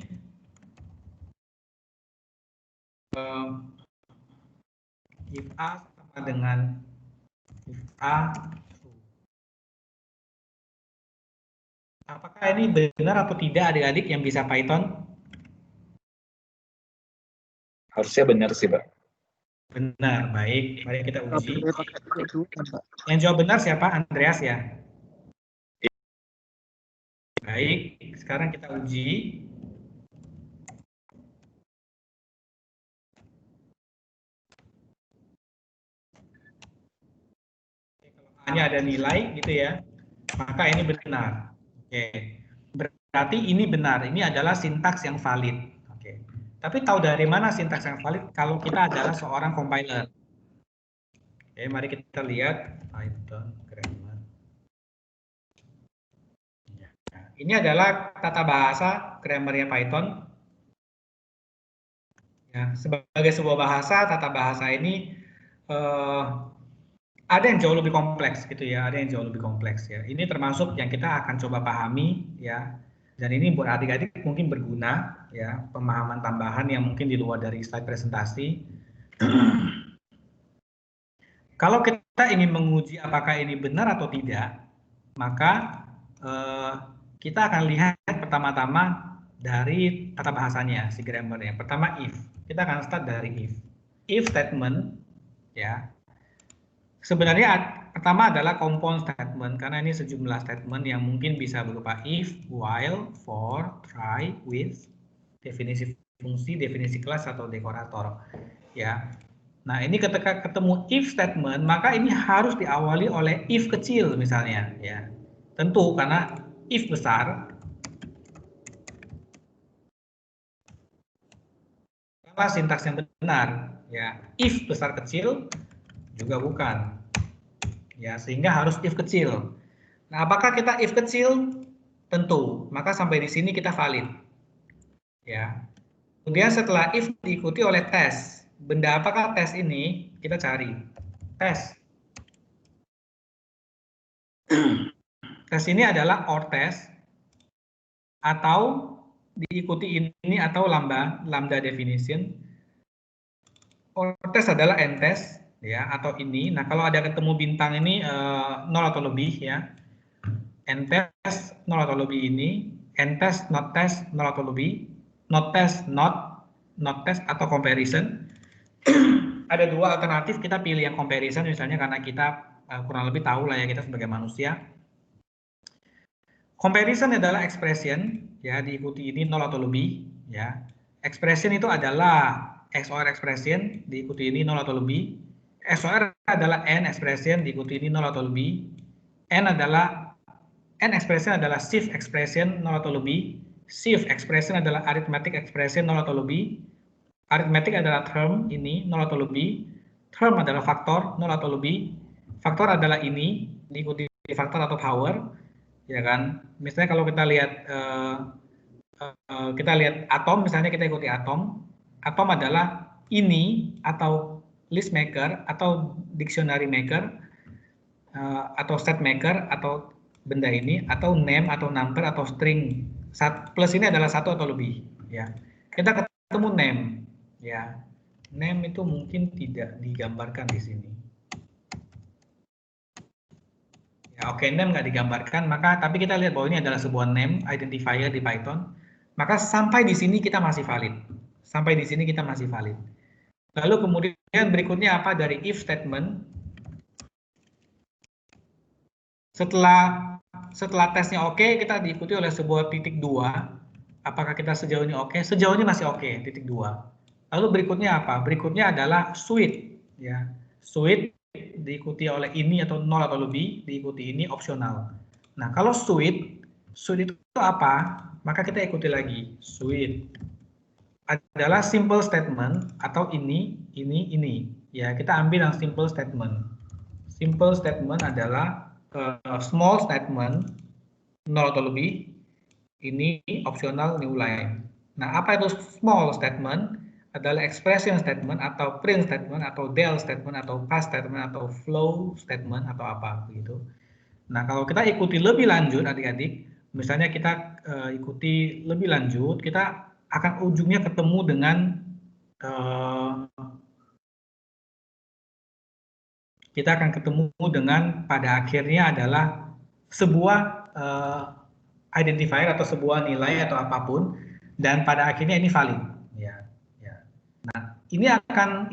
if A sama dengan if A, apakah ini benar atau tidak adik-adik yang bisa Python? Harusnya benar sih, Pak. Benar, baik. Mari kita uji. Boleh pakai kedudukan, Pak. Yang jawab benar siapa? Andreas ya? Baik, sekarang kita uji. Kalau A-nya ada nilai gitu ya, maka ini benar. Oke. Berarti ini benar, ini adalah sintaks yang valid. Oke. Tapi tahu dari mana sintaks yang valid kalau kita adalah seorang compiler? Oke, mari kita lihat Python grammar. Nah, ini adalah tata bahasa grammarnya Python. Ya, sebagai sebuah bahasa, tata bahasa ini ada yang jauh lebih kompleks gitu ya, ada yang jauh lebih kompleks ya. Ini termasuk yang kita akan coba pahami ya. Dan ini buat adik-adik mungkin berguna ya, pemahaman tambahan yang mungkin di luar dari slide presentasi. Kalau kita ingin menguji apakah ini benar atau tidak, maka kita akan lihat pertama-tama dari tata bahasanya, si grammar yang pertama if. Kita akan start dari if. If statement ya. Sebenarnya pertama adalah compound statement karena ini sejumlah statement yang mungkin bisa berupa if, while, for, try, with, definisi fungsi, definisi kelas atau dekorator. Ya. Nah, ini ketika ketemu if statement, maka ini harus diawali oleh if kecil misalnya ya. Tentu karena if besar apa sintaks yang benar ya. If besar kecil juga bukan. Ya, sehingga harus if kecil. Nah, apakah kita if kecil? Tentu. Maka sampai di sini kita valid. Ya. Kemudian setelah if diikuti oleh tes. Benda apakah tes ini? Kita cari. Tes. Tes ini adalah or tes atau diikuti ini atau lambda definition. Or tes adalah end tes ya atau ini. Nah, kalau ada ketemu bintang ini 0 atau lebih ya. End tes 0 atau lebih ini, end tes not tes 0 atau lebih, not tes not tes atau comparison. Ada dua alternatif, kita pilih yang comparison misalnya karena kita kurang lebih tahu lah ya kita sebagai manusia. Comparison adalah expression ya diikuti ini 0 atau lebih ya. Expression itu adalah XOR expression diikuti ini 0 atau lebih. XOR adalah AND expression diikuti ini 0 atau lebih. AND expression adalah shift expression 0 atau lebih. Shift expression adalah arithmetic expression 0 atau lebih. Arithmetic adalah term ini 0 atau lebih. Term adalah faktor 0 atau lebih. Faktor adalah ini diikuti faktor atau power. Ya kan, misalnya kalau kita lihat atom, misalnya kita ikuti atom. Atom adalah ini atau list maker atau dictionary maker atau set maker atau benda ini atau name atau number atau string. Plus ini adalah satu atau lebih. Ya, kita ketemu name. Ya, name itu mungkin tidak digambarkan di sini. Ya, oke, name nggak digambarkan, maka tapi kita lihat bahwa ini adalah sebuah name identifier di Python. Maka sampai di sini kita masih valid. Sampai di sini kita masih valid. Lalu kemudian berikutnya apa dari if statement? Setelah tesnya oke, kita diikuti oleh sebuah titik 2. Apakah kita sejauh ini oke? Sejauh ini masih oke, titik 2. Lalu berikutnya apa? Berikutnya adalah switch ya. Switch diikuti oleh ini atau 0 atau lebih, diikuti ini opsional. Nah, kalau suite itu apa? Maka kita ikuti lagi. Suite adalah simple statement atau ini. Ya, kita ambil yang simple statement. Simple statement adalah small statement 0 atau lebih, ini opsional new line. Nah, apa itu small statement? Adalah expression statement atau print statement atau del statement atau pass statement atau flow statement atau apa begitu. Nah, kalau kita ikuti lebih lanjut adik-adik, misalnya kita ikuti lebih lanjut, kita akan ujungnya ketemu dengan pada akhirnya adalah sebuah identifier atau sebuah nilai atau apapun, dan pada akhirnya ini valid. Ya. Nah, ini akan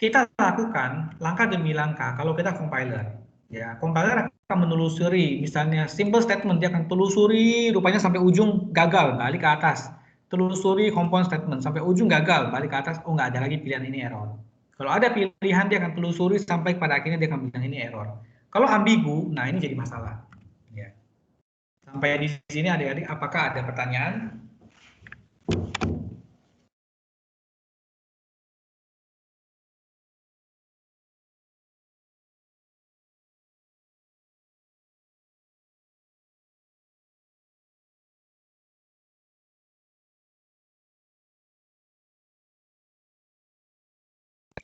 kita lakukan langkah demi langkah kalau kita compiler. Ya, compiler akan menelusuri, misalnya simple statement dia akan telusuri, rupanya sampai ujung gagal, balik ke atas. Telusuri compound statement sampai ujung gagal, balik ke atas, oh nggak ada lagi pilihan ini error. Kalau ada pilihan dia akan telusuri sampai pada akhirnya dia akan bilang ini error. Kalau ambigu, nah ini jadi masalah. Ya. Sampai di sini adik-adik, apakah ada pertanyaan?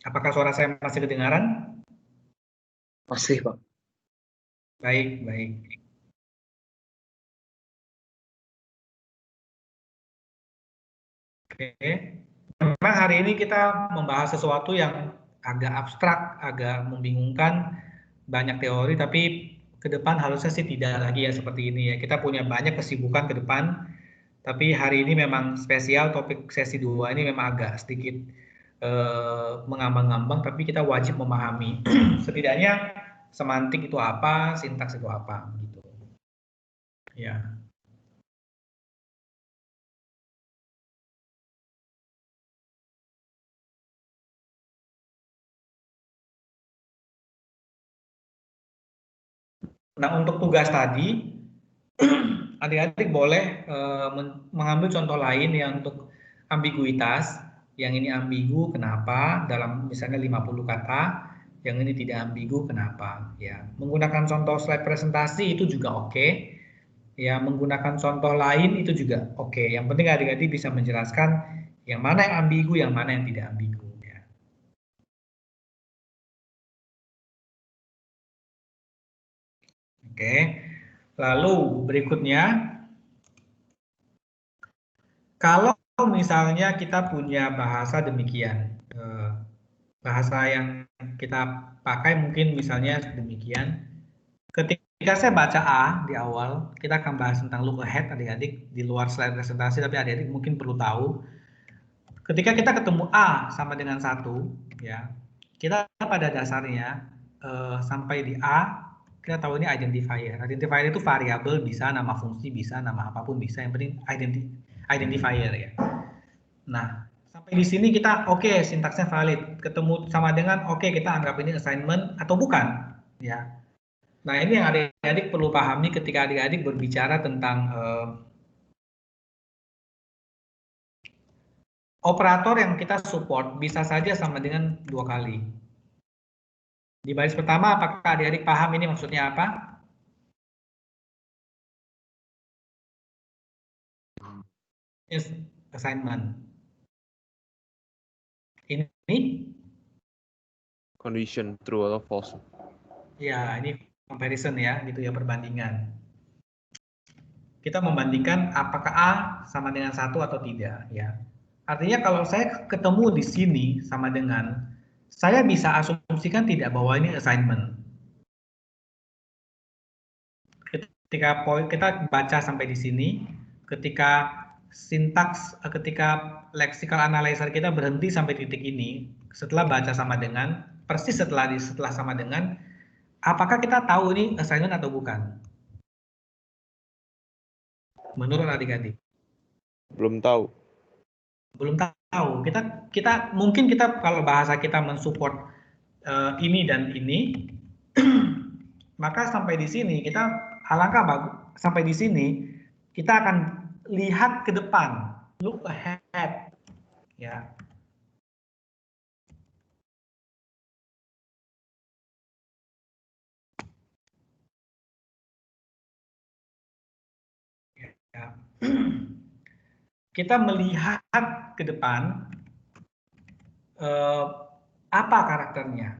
Apakah suara saya masih kedengaran? Masih, Pak. Baik. Oke. Memang hari ini kita membahas sesuatu yang agak abstrak, agak membingungkan, banyak teori, tapi ke depan harusnya sih tidak lagi ya seperti ini ya. Kita punya banyak kesibukan ke depan, tapi hari ini memang spesial, topik sesi 2 ini memang agak sedikit mengambang-ambang, tapi kita wajib memahami setidaknya semantik itu apa, sintaks itu apa, gitu. Ya. Nah, untuk tugas tadi, adik-adik boleh mengambil contoh lain yang untuk ambiguitas. Yang ini ambigu, kenapa? Dalam misalnya 50 kata, yang ini tidak ambigu, kenapa? Ya, menggunakan contoh slide presentasi itu juga oke. Ya, menggunakan contoh lain itu juga oke. Yang penting adik-adik bisa menjelaskan yang mana yang ambigu, yang mana yang tidak ambigu. Ya. Oke. Lalu berikutnya, kalau misalnya kita punya bahasa demikian, bahasa yang kita pakai mungkin misalnya demikian, ketika saya baca A di awal, kita akan bahas tentang look ahead adik-adik di luar slide presentasi, tapi adik-adik mungkin perlu tahu, ketika kita ketemu A sama dengan 1, ya, kita pada dasarnya sampai di A, kita tahu ini identifier. Identifier itu variabel, bisa nama fungsi, bisa nama apapun, bisa, yang penting identifier ya. Nah, sampai di sini kita oke, sintaksnya valid, ketemu sama dengan oke, kita anggap ini assignment atau bukan, ya. Nah, ini yang adik-adik perlu pahami ketika adik-adik berbicara tentang operator yang kita support bisa saja sama dengan 2 kali. Di baris pertama, apakah adik-adik paham ini maksudnya apa? Yes, assignment. Ini Condition true atau false. ya, ini comparison ya, gitu ya, perbandingan. Kita membandingkan apakah A sama dengan 1 atau tidak, ya. Artinya kalau saya ketemu di sini sama dengan, saya bisa asumsikan tidak bahwa ini assignment. Ketika kita baca sampai di sini, ketika sintaks, ketika lexical analyzer kita berhenti sampai titik ini, setelah baca sama dengan, persis setelah sama dengan, apakah kita tahu ini assignment atau bukan? Menurut adik-adik? Belum tahu. Belum tahu. Kita mungkin kita kalau bahasa kita mensupport ini dan ini, maka sampai di sini kita alangkah bagus. Sampai di sini kita akan lihat ke depan, look ahead, ya. Ya. Kita melihat ke depan apa karakternya.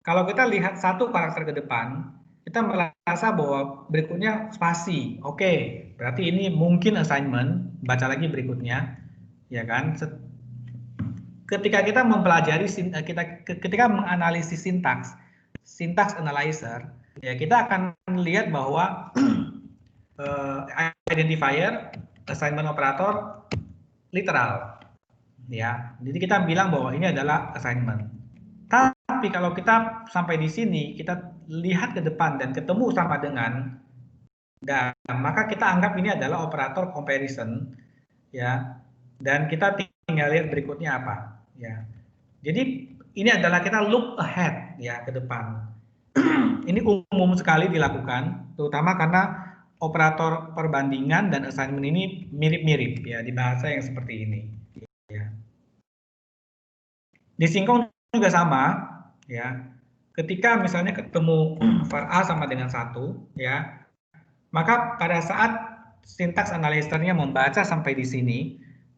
Kalau kita lihat satu karakter ke depan, kita merasa bahwa berikutnya spasi. Oke, berarti ini mungkin assignment. Baca lagi berikutnya, ya kan? Ketika kita mempelajari, ketika menganalisis sintaks analyzer, ya kita akan melihat bahwa identifier, assignment operator, literal, ya. Jadi kita bilang bahwa ini adalah assignment. Tapi kalau kita sampai di sini, kita lihat ke depan dan ketemu sama dengan, dan maka kita anggap ini adalah operator comparison, ya. Dan kita tinggal lihat berikutnya apa, ya. Jadi ini adalah kita look ahead, ya, ke depan. Ini umum sekali dilakukan, terutama karena operator perbandingan dan assignment ini mirip-mirip, ya, di bahasa yang seperti ini, ya. Di singkong juga sama, ya. Ketika misalnya ketemu var A sama dengan 1, ya, maka pada saat sintaks analyzer-nya membaca sampai di sini,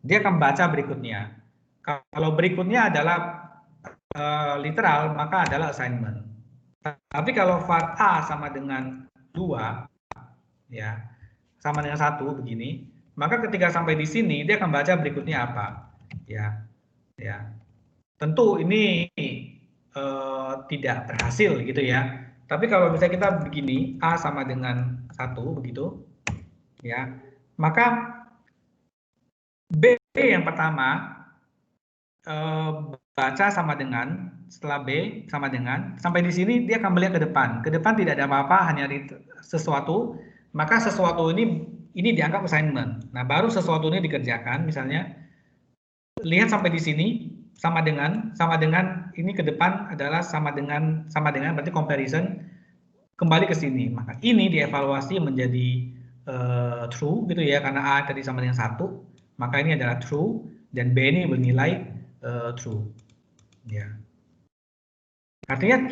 dia akan baca berikutnya. Kalau berikutnya adalah literal, maka adalah assignment. Tapi kalau var A sama dengan 2, ya, sama dengan 1 begini, maka ketika sampai di sini dia akan baca berikutnya apa, ya, ya. Tentu ini tidak berhasil gitu ya. Tapi kalau misalnya kita begini, A sama dengan 1 begitu, ya, maka B yang pertama baca sama dengan, setelah B sama dengan, sampai di sini dia akan melihat ke depan. Ke depan tidak ada apa-apa, hanya sesuatu, maka sesuatu ini dianggap assignment. Nah, baru sesuatu ini dikerjakan, misalnya lihat sampai di sini sama dengan ini ke depan adalah sama dengan berarti comparison, kembali ke sini. Maka ini dievaluasi menjadi true gitu ya, karena A tadi sama dengan 1, maka ini adalah true dan B ini bernilai true, ya. Artinya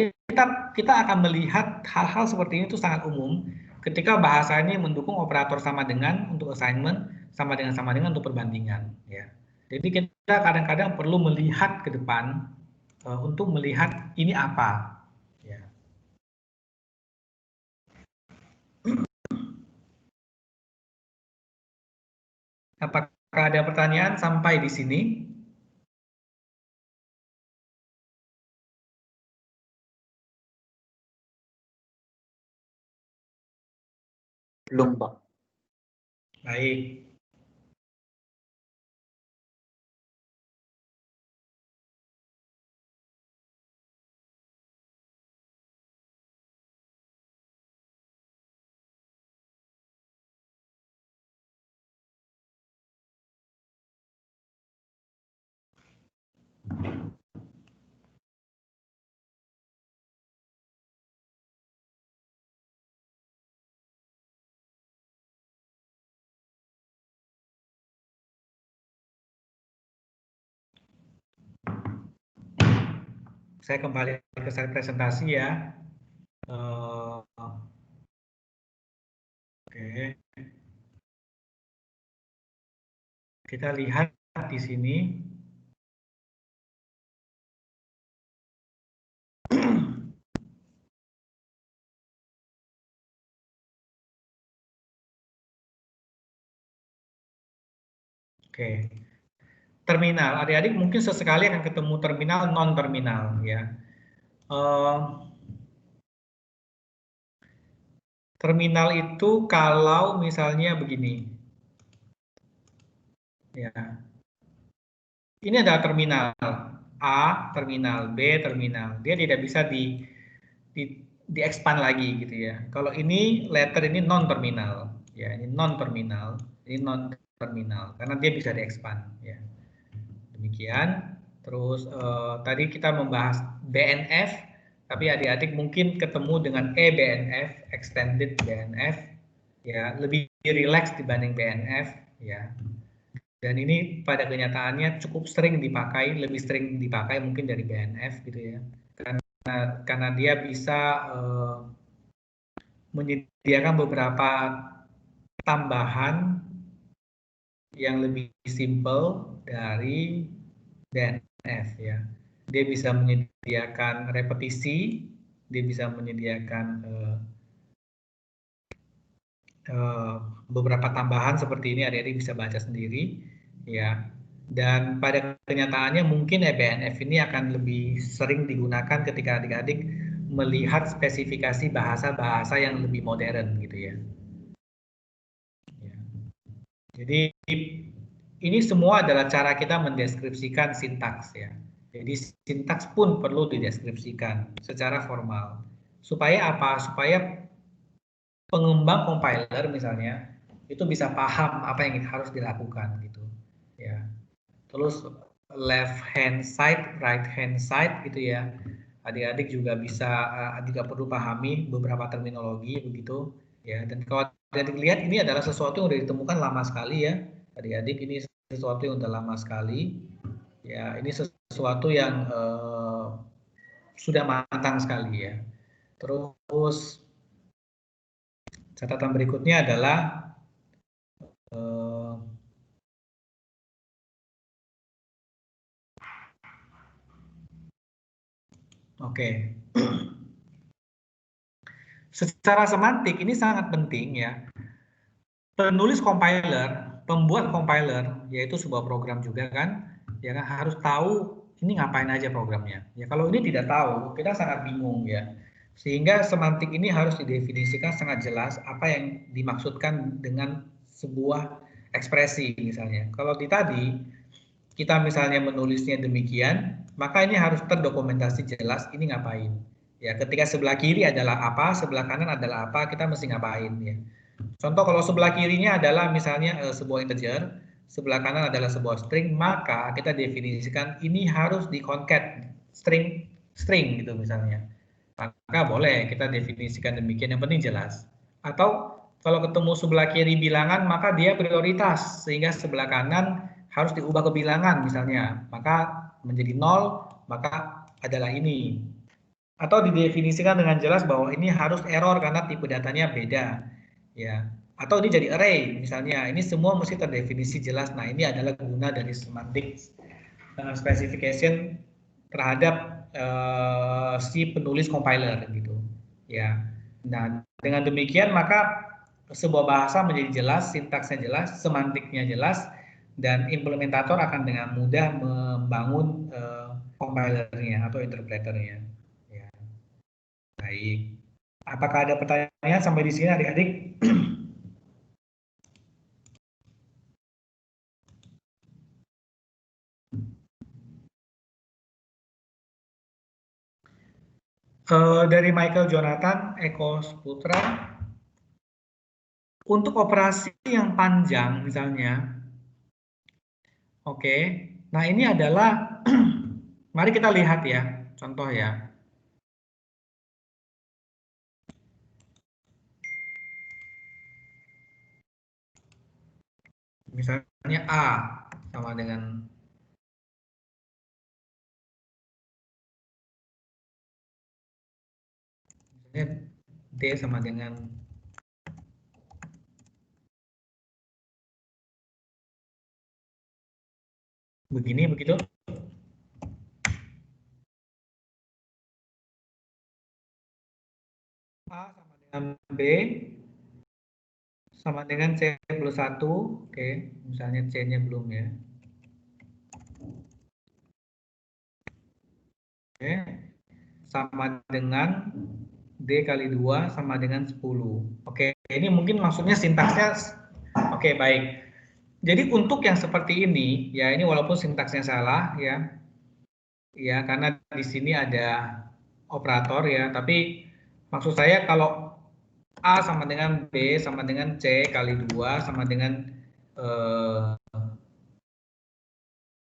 kita akan melihat hal-hal seperti ini itu sangat umum ketika bahasa ini mendukung operator sama dengan untuk assignment, sama dengan untuk perbandingan, ya. Jadi kita kadang-kadang perlu melihat ke depan untuk melihat ini apa, ya. Apakah ada pertanyaan sampai di sini? Belum, Pak. Baik. Saya kembali ke slide presentasi ya. Oke. Kita lihat di sini. Oke. Terminal, adik-adik mungkin sesekali akan ketemu terminal, non-terminal, ya. Terminal itu kalau misalnya begini, ya. Ini adalah terminal A, terminal B, terminal. Dia tidak bisa di-expand lagi gitu ya. Kalau ini letter ini non-terminal, ya. Ini non-terminal, ini non-terminal karena dia bisa di-expand, ya. Demikian. Terus tadi kita membahas BNF, tapi adik-adik mungkin ketemu dengan EBNF, Extended BNF, ya lebih relax dibanding BNF, ya. Dan ini pada kenyataannya cukup sering dipakai, lebih sering dipakai mungkin dari BNF gitu ya, karena dia bisa menyediakan beberapa tambahan yang lebih simple dari BNF ya. Dia bisa menyediakan repetisi, dia bisa menyediakan beberapa tambahan seperti ini, adik-adik bisa baca sendiri ya. Dan pada kenyataannya mungkin BNF ini akan lebih sering digunakan ketika adik-adik melihat spesifikasi bahasa-bahasa yang lebih modern gitu ya. Jadi ini semua adalah cara kita mendeskripsikan sintaks ya. Jadi sintaks pun perlu dideskripsikan secara formal. Supaya apa? Supaya pengembang compiler misalnya itu bisa paham apa yang harus dilakukan gitu ya. Terus left hand side, right hand side gitu ya. Adik-adik juga bisa juga perlu pahami beberapa terminologi begitu ya. Dan kalau adik-adik lihat ini adalah sesuatu yang sudah ditemukan lama sekali ya. Adik-adik ini sesuatu yang sudah lama sekali. Ya, ini sesuatu yang sudah matang sekali ya. Terus catatan berikutnya adalah oke. Secara semantik ini sangat penting ya. Penulis compiler, pembuat compiler, yaitu sebuah program juga kan, ya kan harus tahu ini ngapain aja programnya. Ya kalau ini tidak tahu, kita sangat bingung ya. Sehingga semantik ini harus didefinisikan sangat jelas apa yang dimaksudkan dengan sebuah ekspresi misalnya. Kalau di tadi kita misalnya menulisnya demikian, maka ini harus terdokumentasi jelas ini ngapain. Ya, ketika sebelah kiri adalah apa, sebelah kanan adalah apa, kita mesti ngapain ya. Contoh kalau sebelah kirinya adalah misalnya sebuah integer, sebelah kanan adalah sebuah string, maka kita definisikan ini harus di-concat string gitu misalnya. Maka boleh kita definisikan demikian, yang penting jelas. Atau kalau ketemu sebelah kiri bilangan, maka dia prioritas, sehingga sebelah kanan harus diubah ke bilangan misalnya. Maka menjadi 0, maka adalah ini. Atau didefinisikan dengan jelas bahwa ini harus error karena tipe datanya beda. Ya. Atau ini jadi array misalnya. Ini semua mesti terdefinisi jelas. Nah, ini adalah guna dari semantic specification terhadap si penulis compiler gitu ya. Nah, dengan demikian maka sebuah bahasa menjadi jelas, sintaksnya jelas, semantiknya jelas, dan implementator akan dengan mudah membangun compilernya atau interpreternya ya. Baik, apakah ada pertanyaan sampai di sini adik-adik? Dari Michael Jonathan, Eko Putra, untuk operasi yang panjang misalnya, oke, nah ini adalah, mari kita lihat ya, contoh ya. Misalnya A sama dengan D sama dengan begini, begitu. A sama dengan B sama dengan C plus 1, oke, misalnya C-nya belum ya. Oke, sama dengan D kali 2 sama dengan 10. Oke, ini mungkin maksudnya sintaksnya, oke, baik. Jadi untuk yang seperti ini, ya ini walaupun sintaksnya salah ya, ya karena di sini ada operator ya, tapi maksud saya kalau A sama dengan B sama dengan C kali 2 sama dengan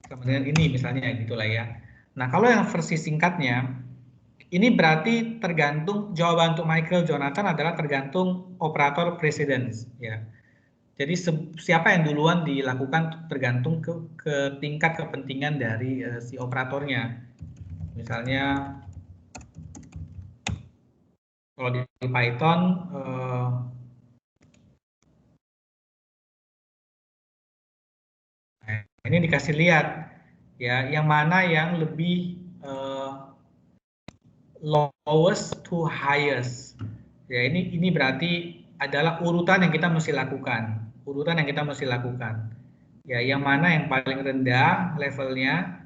sama dengan ini misalnya gitulah ya. Nah, kalau yang versi singkatnya ini berarti tergantung jawaban untuk Michael Jonathan adalah tergantung operator precedence ya. Jadi siapa yang duluan dilakukan tergantung ke tingkat kepentingan dari si operatornya. Misalnya kalau di Python ini dikasih lihat ya, yang mana yang lebih lowest to highest. Ya, ini berarti adalah urutan yang kita mesti lakukan. Urutan yang kita mesti lakukan. Ya, yang mana yang paling rendah levelnya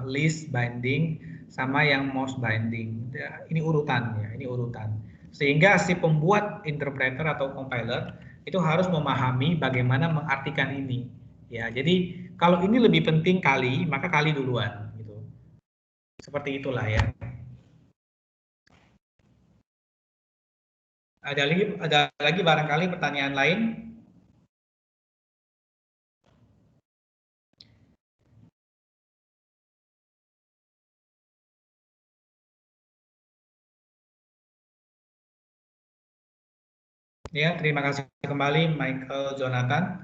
least binding sama yang most binding. Ya, ini urutan ya, ini urutan. Sehingga si pembuat interpreter atau compiler itu harus memahami bagaimana mengartikan ini. Ya, jadi kalau ini lebih penting kali, maka kali duluan gitu. Seperti itulah ya. Ada lagi barangkali pertanyaan lain? Ya, terima kasih kembali Michael Jonathan.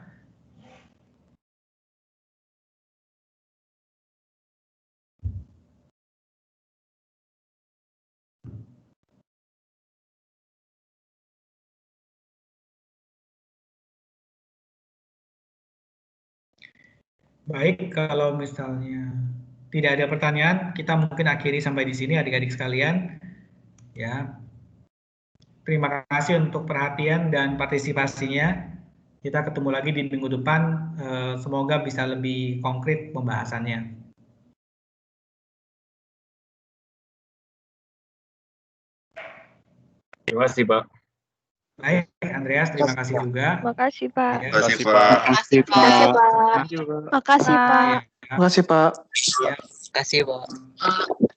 Baik, kalau misalnya tidak ada pertanyaan, kita mungkin akhiri sampai di sini adik-adik sekalian. Ya. Terima kasih untuk perhatian dan partisipasinya. Kita ketemu lagi di minggu depan. Semoga bisa lebih konkret pembahasannya. Terima kasih, Pak. Baik, Andreas, terima kasih juga. Makasih, Pak. Ya. Terima kasih, Pak. Makasih, Pak. Makasih, Pak. Ya. Makasih, Pak. Ya. Makasih, Pak.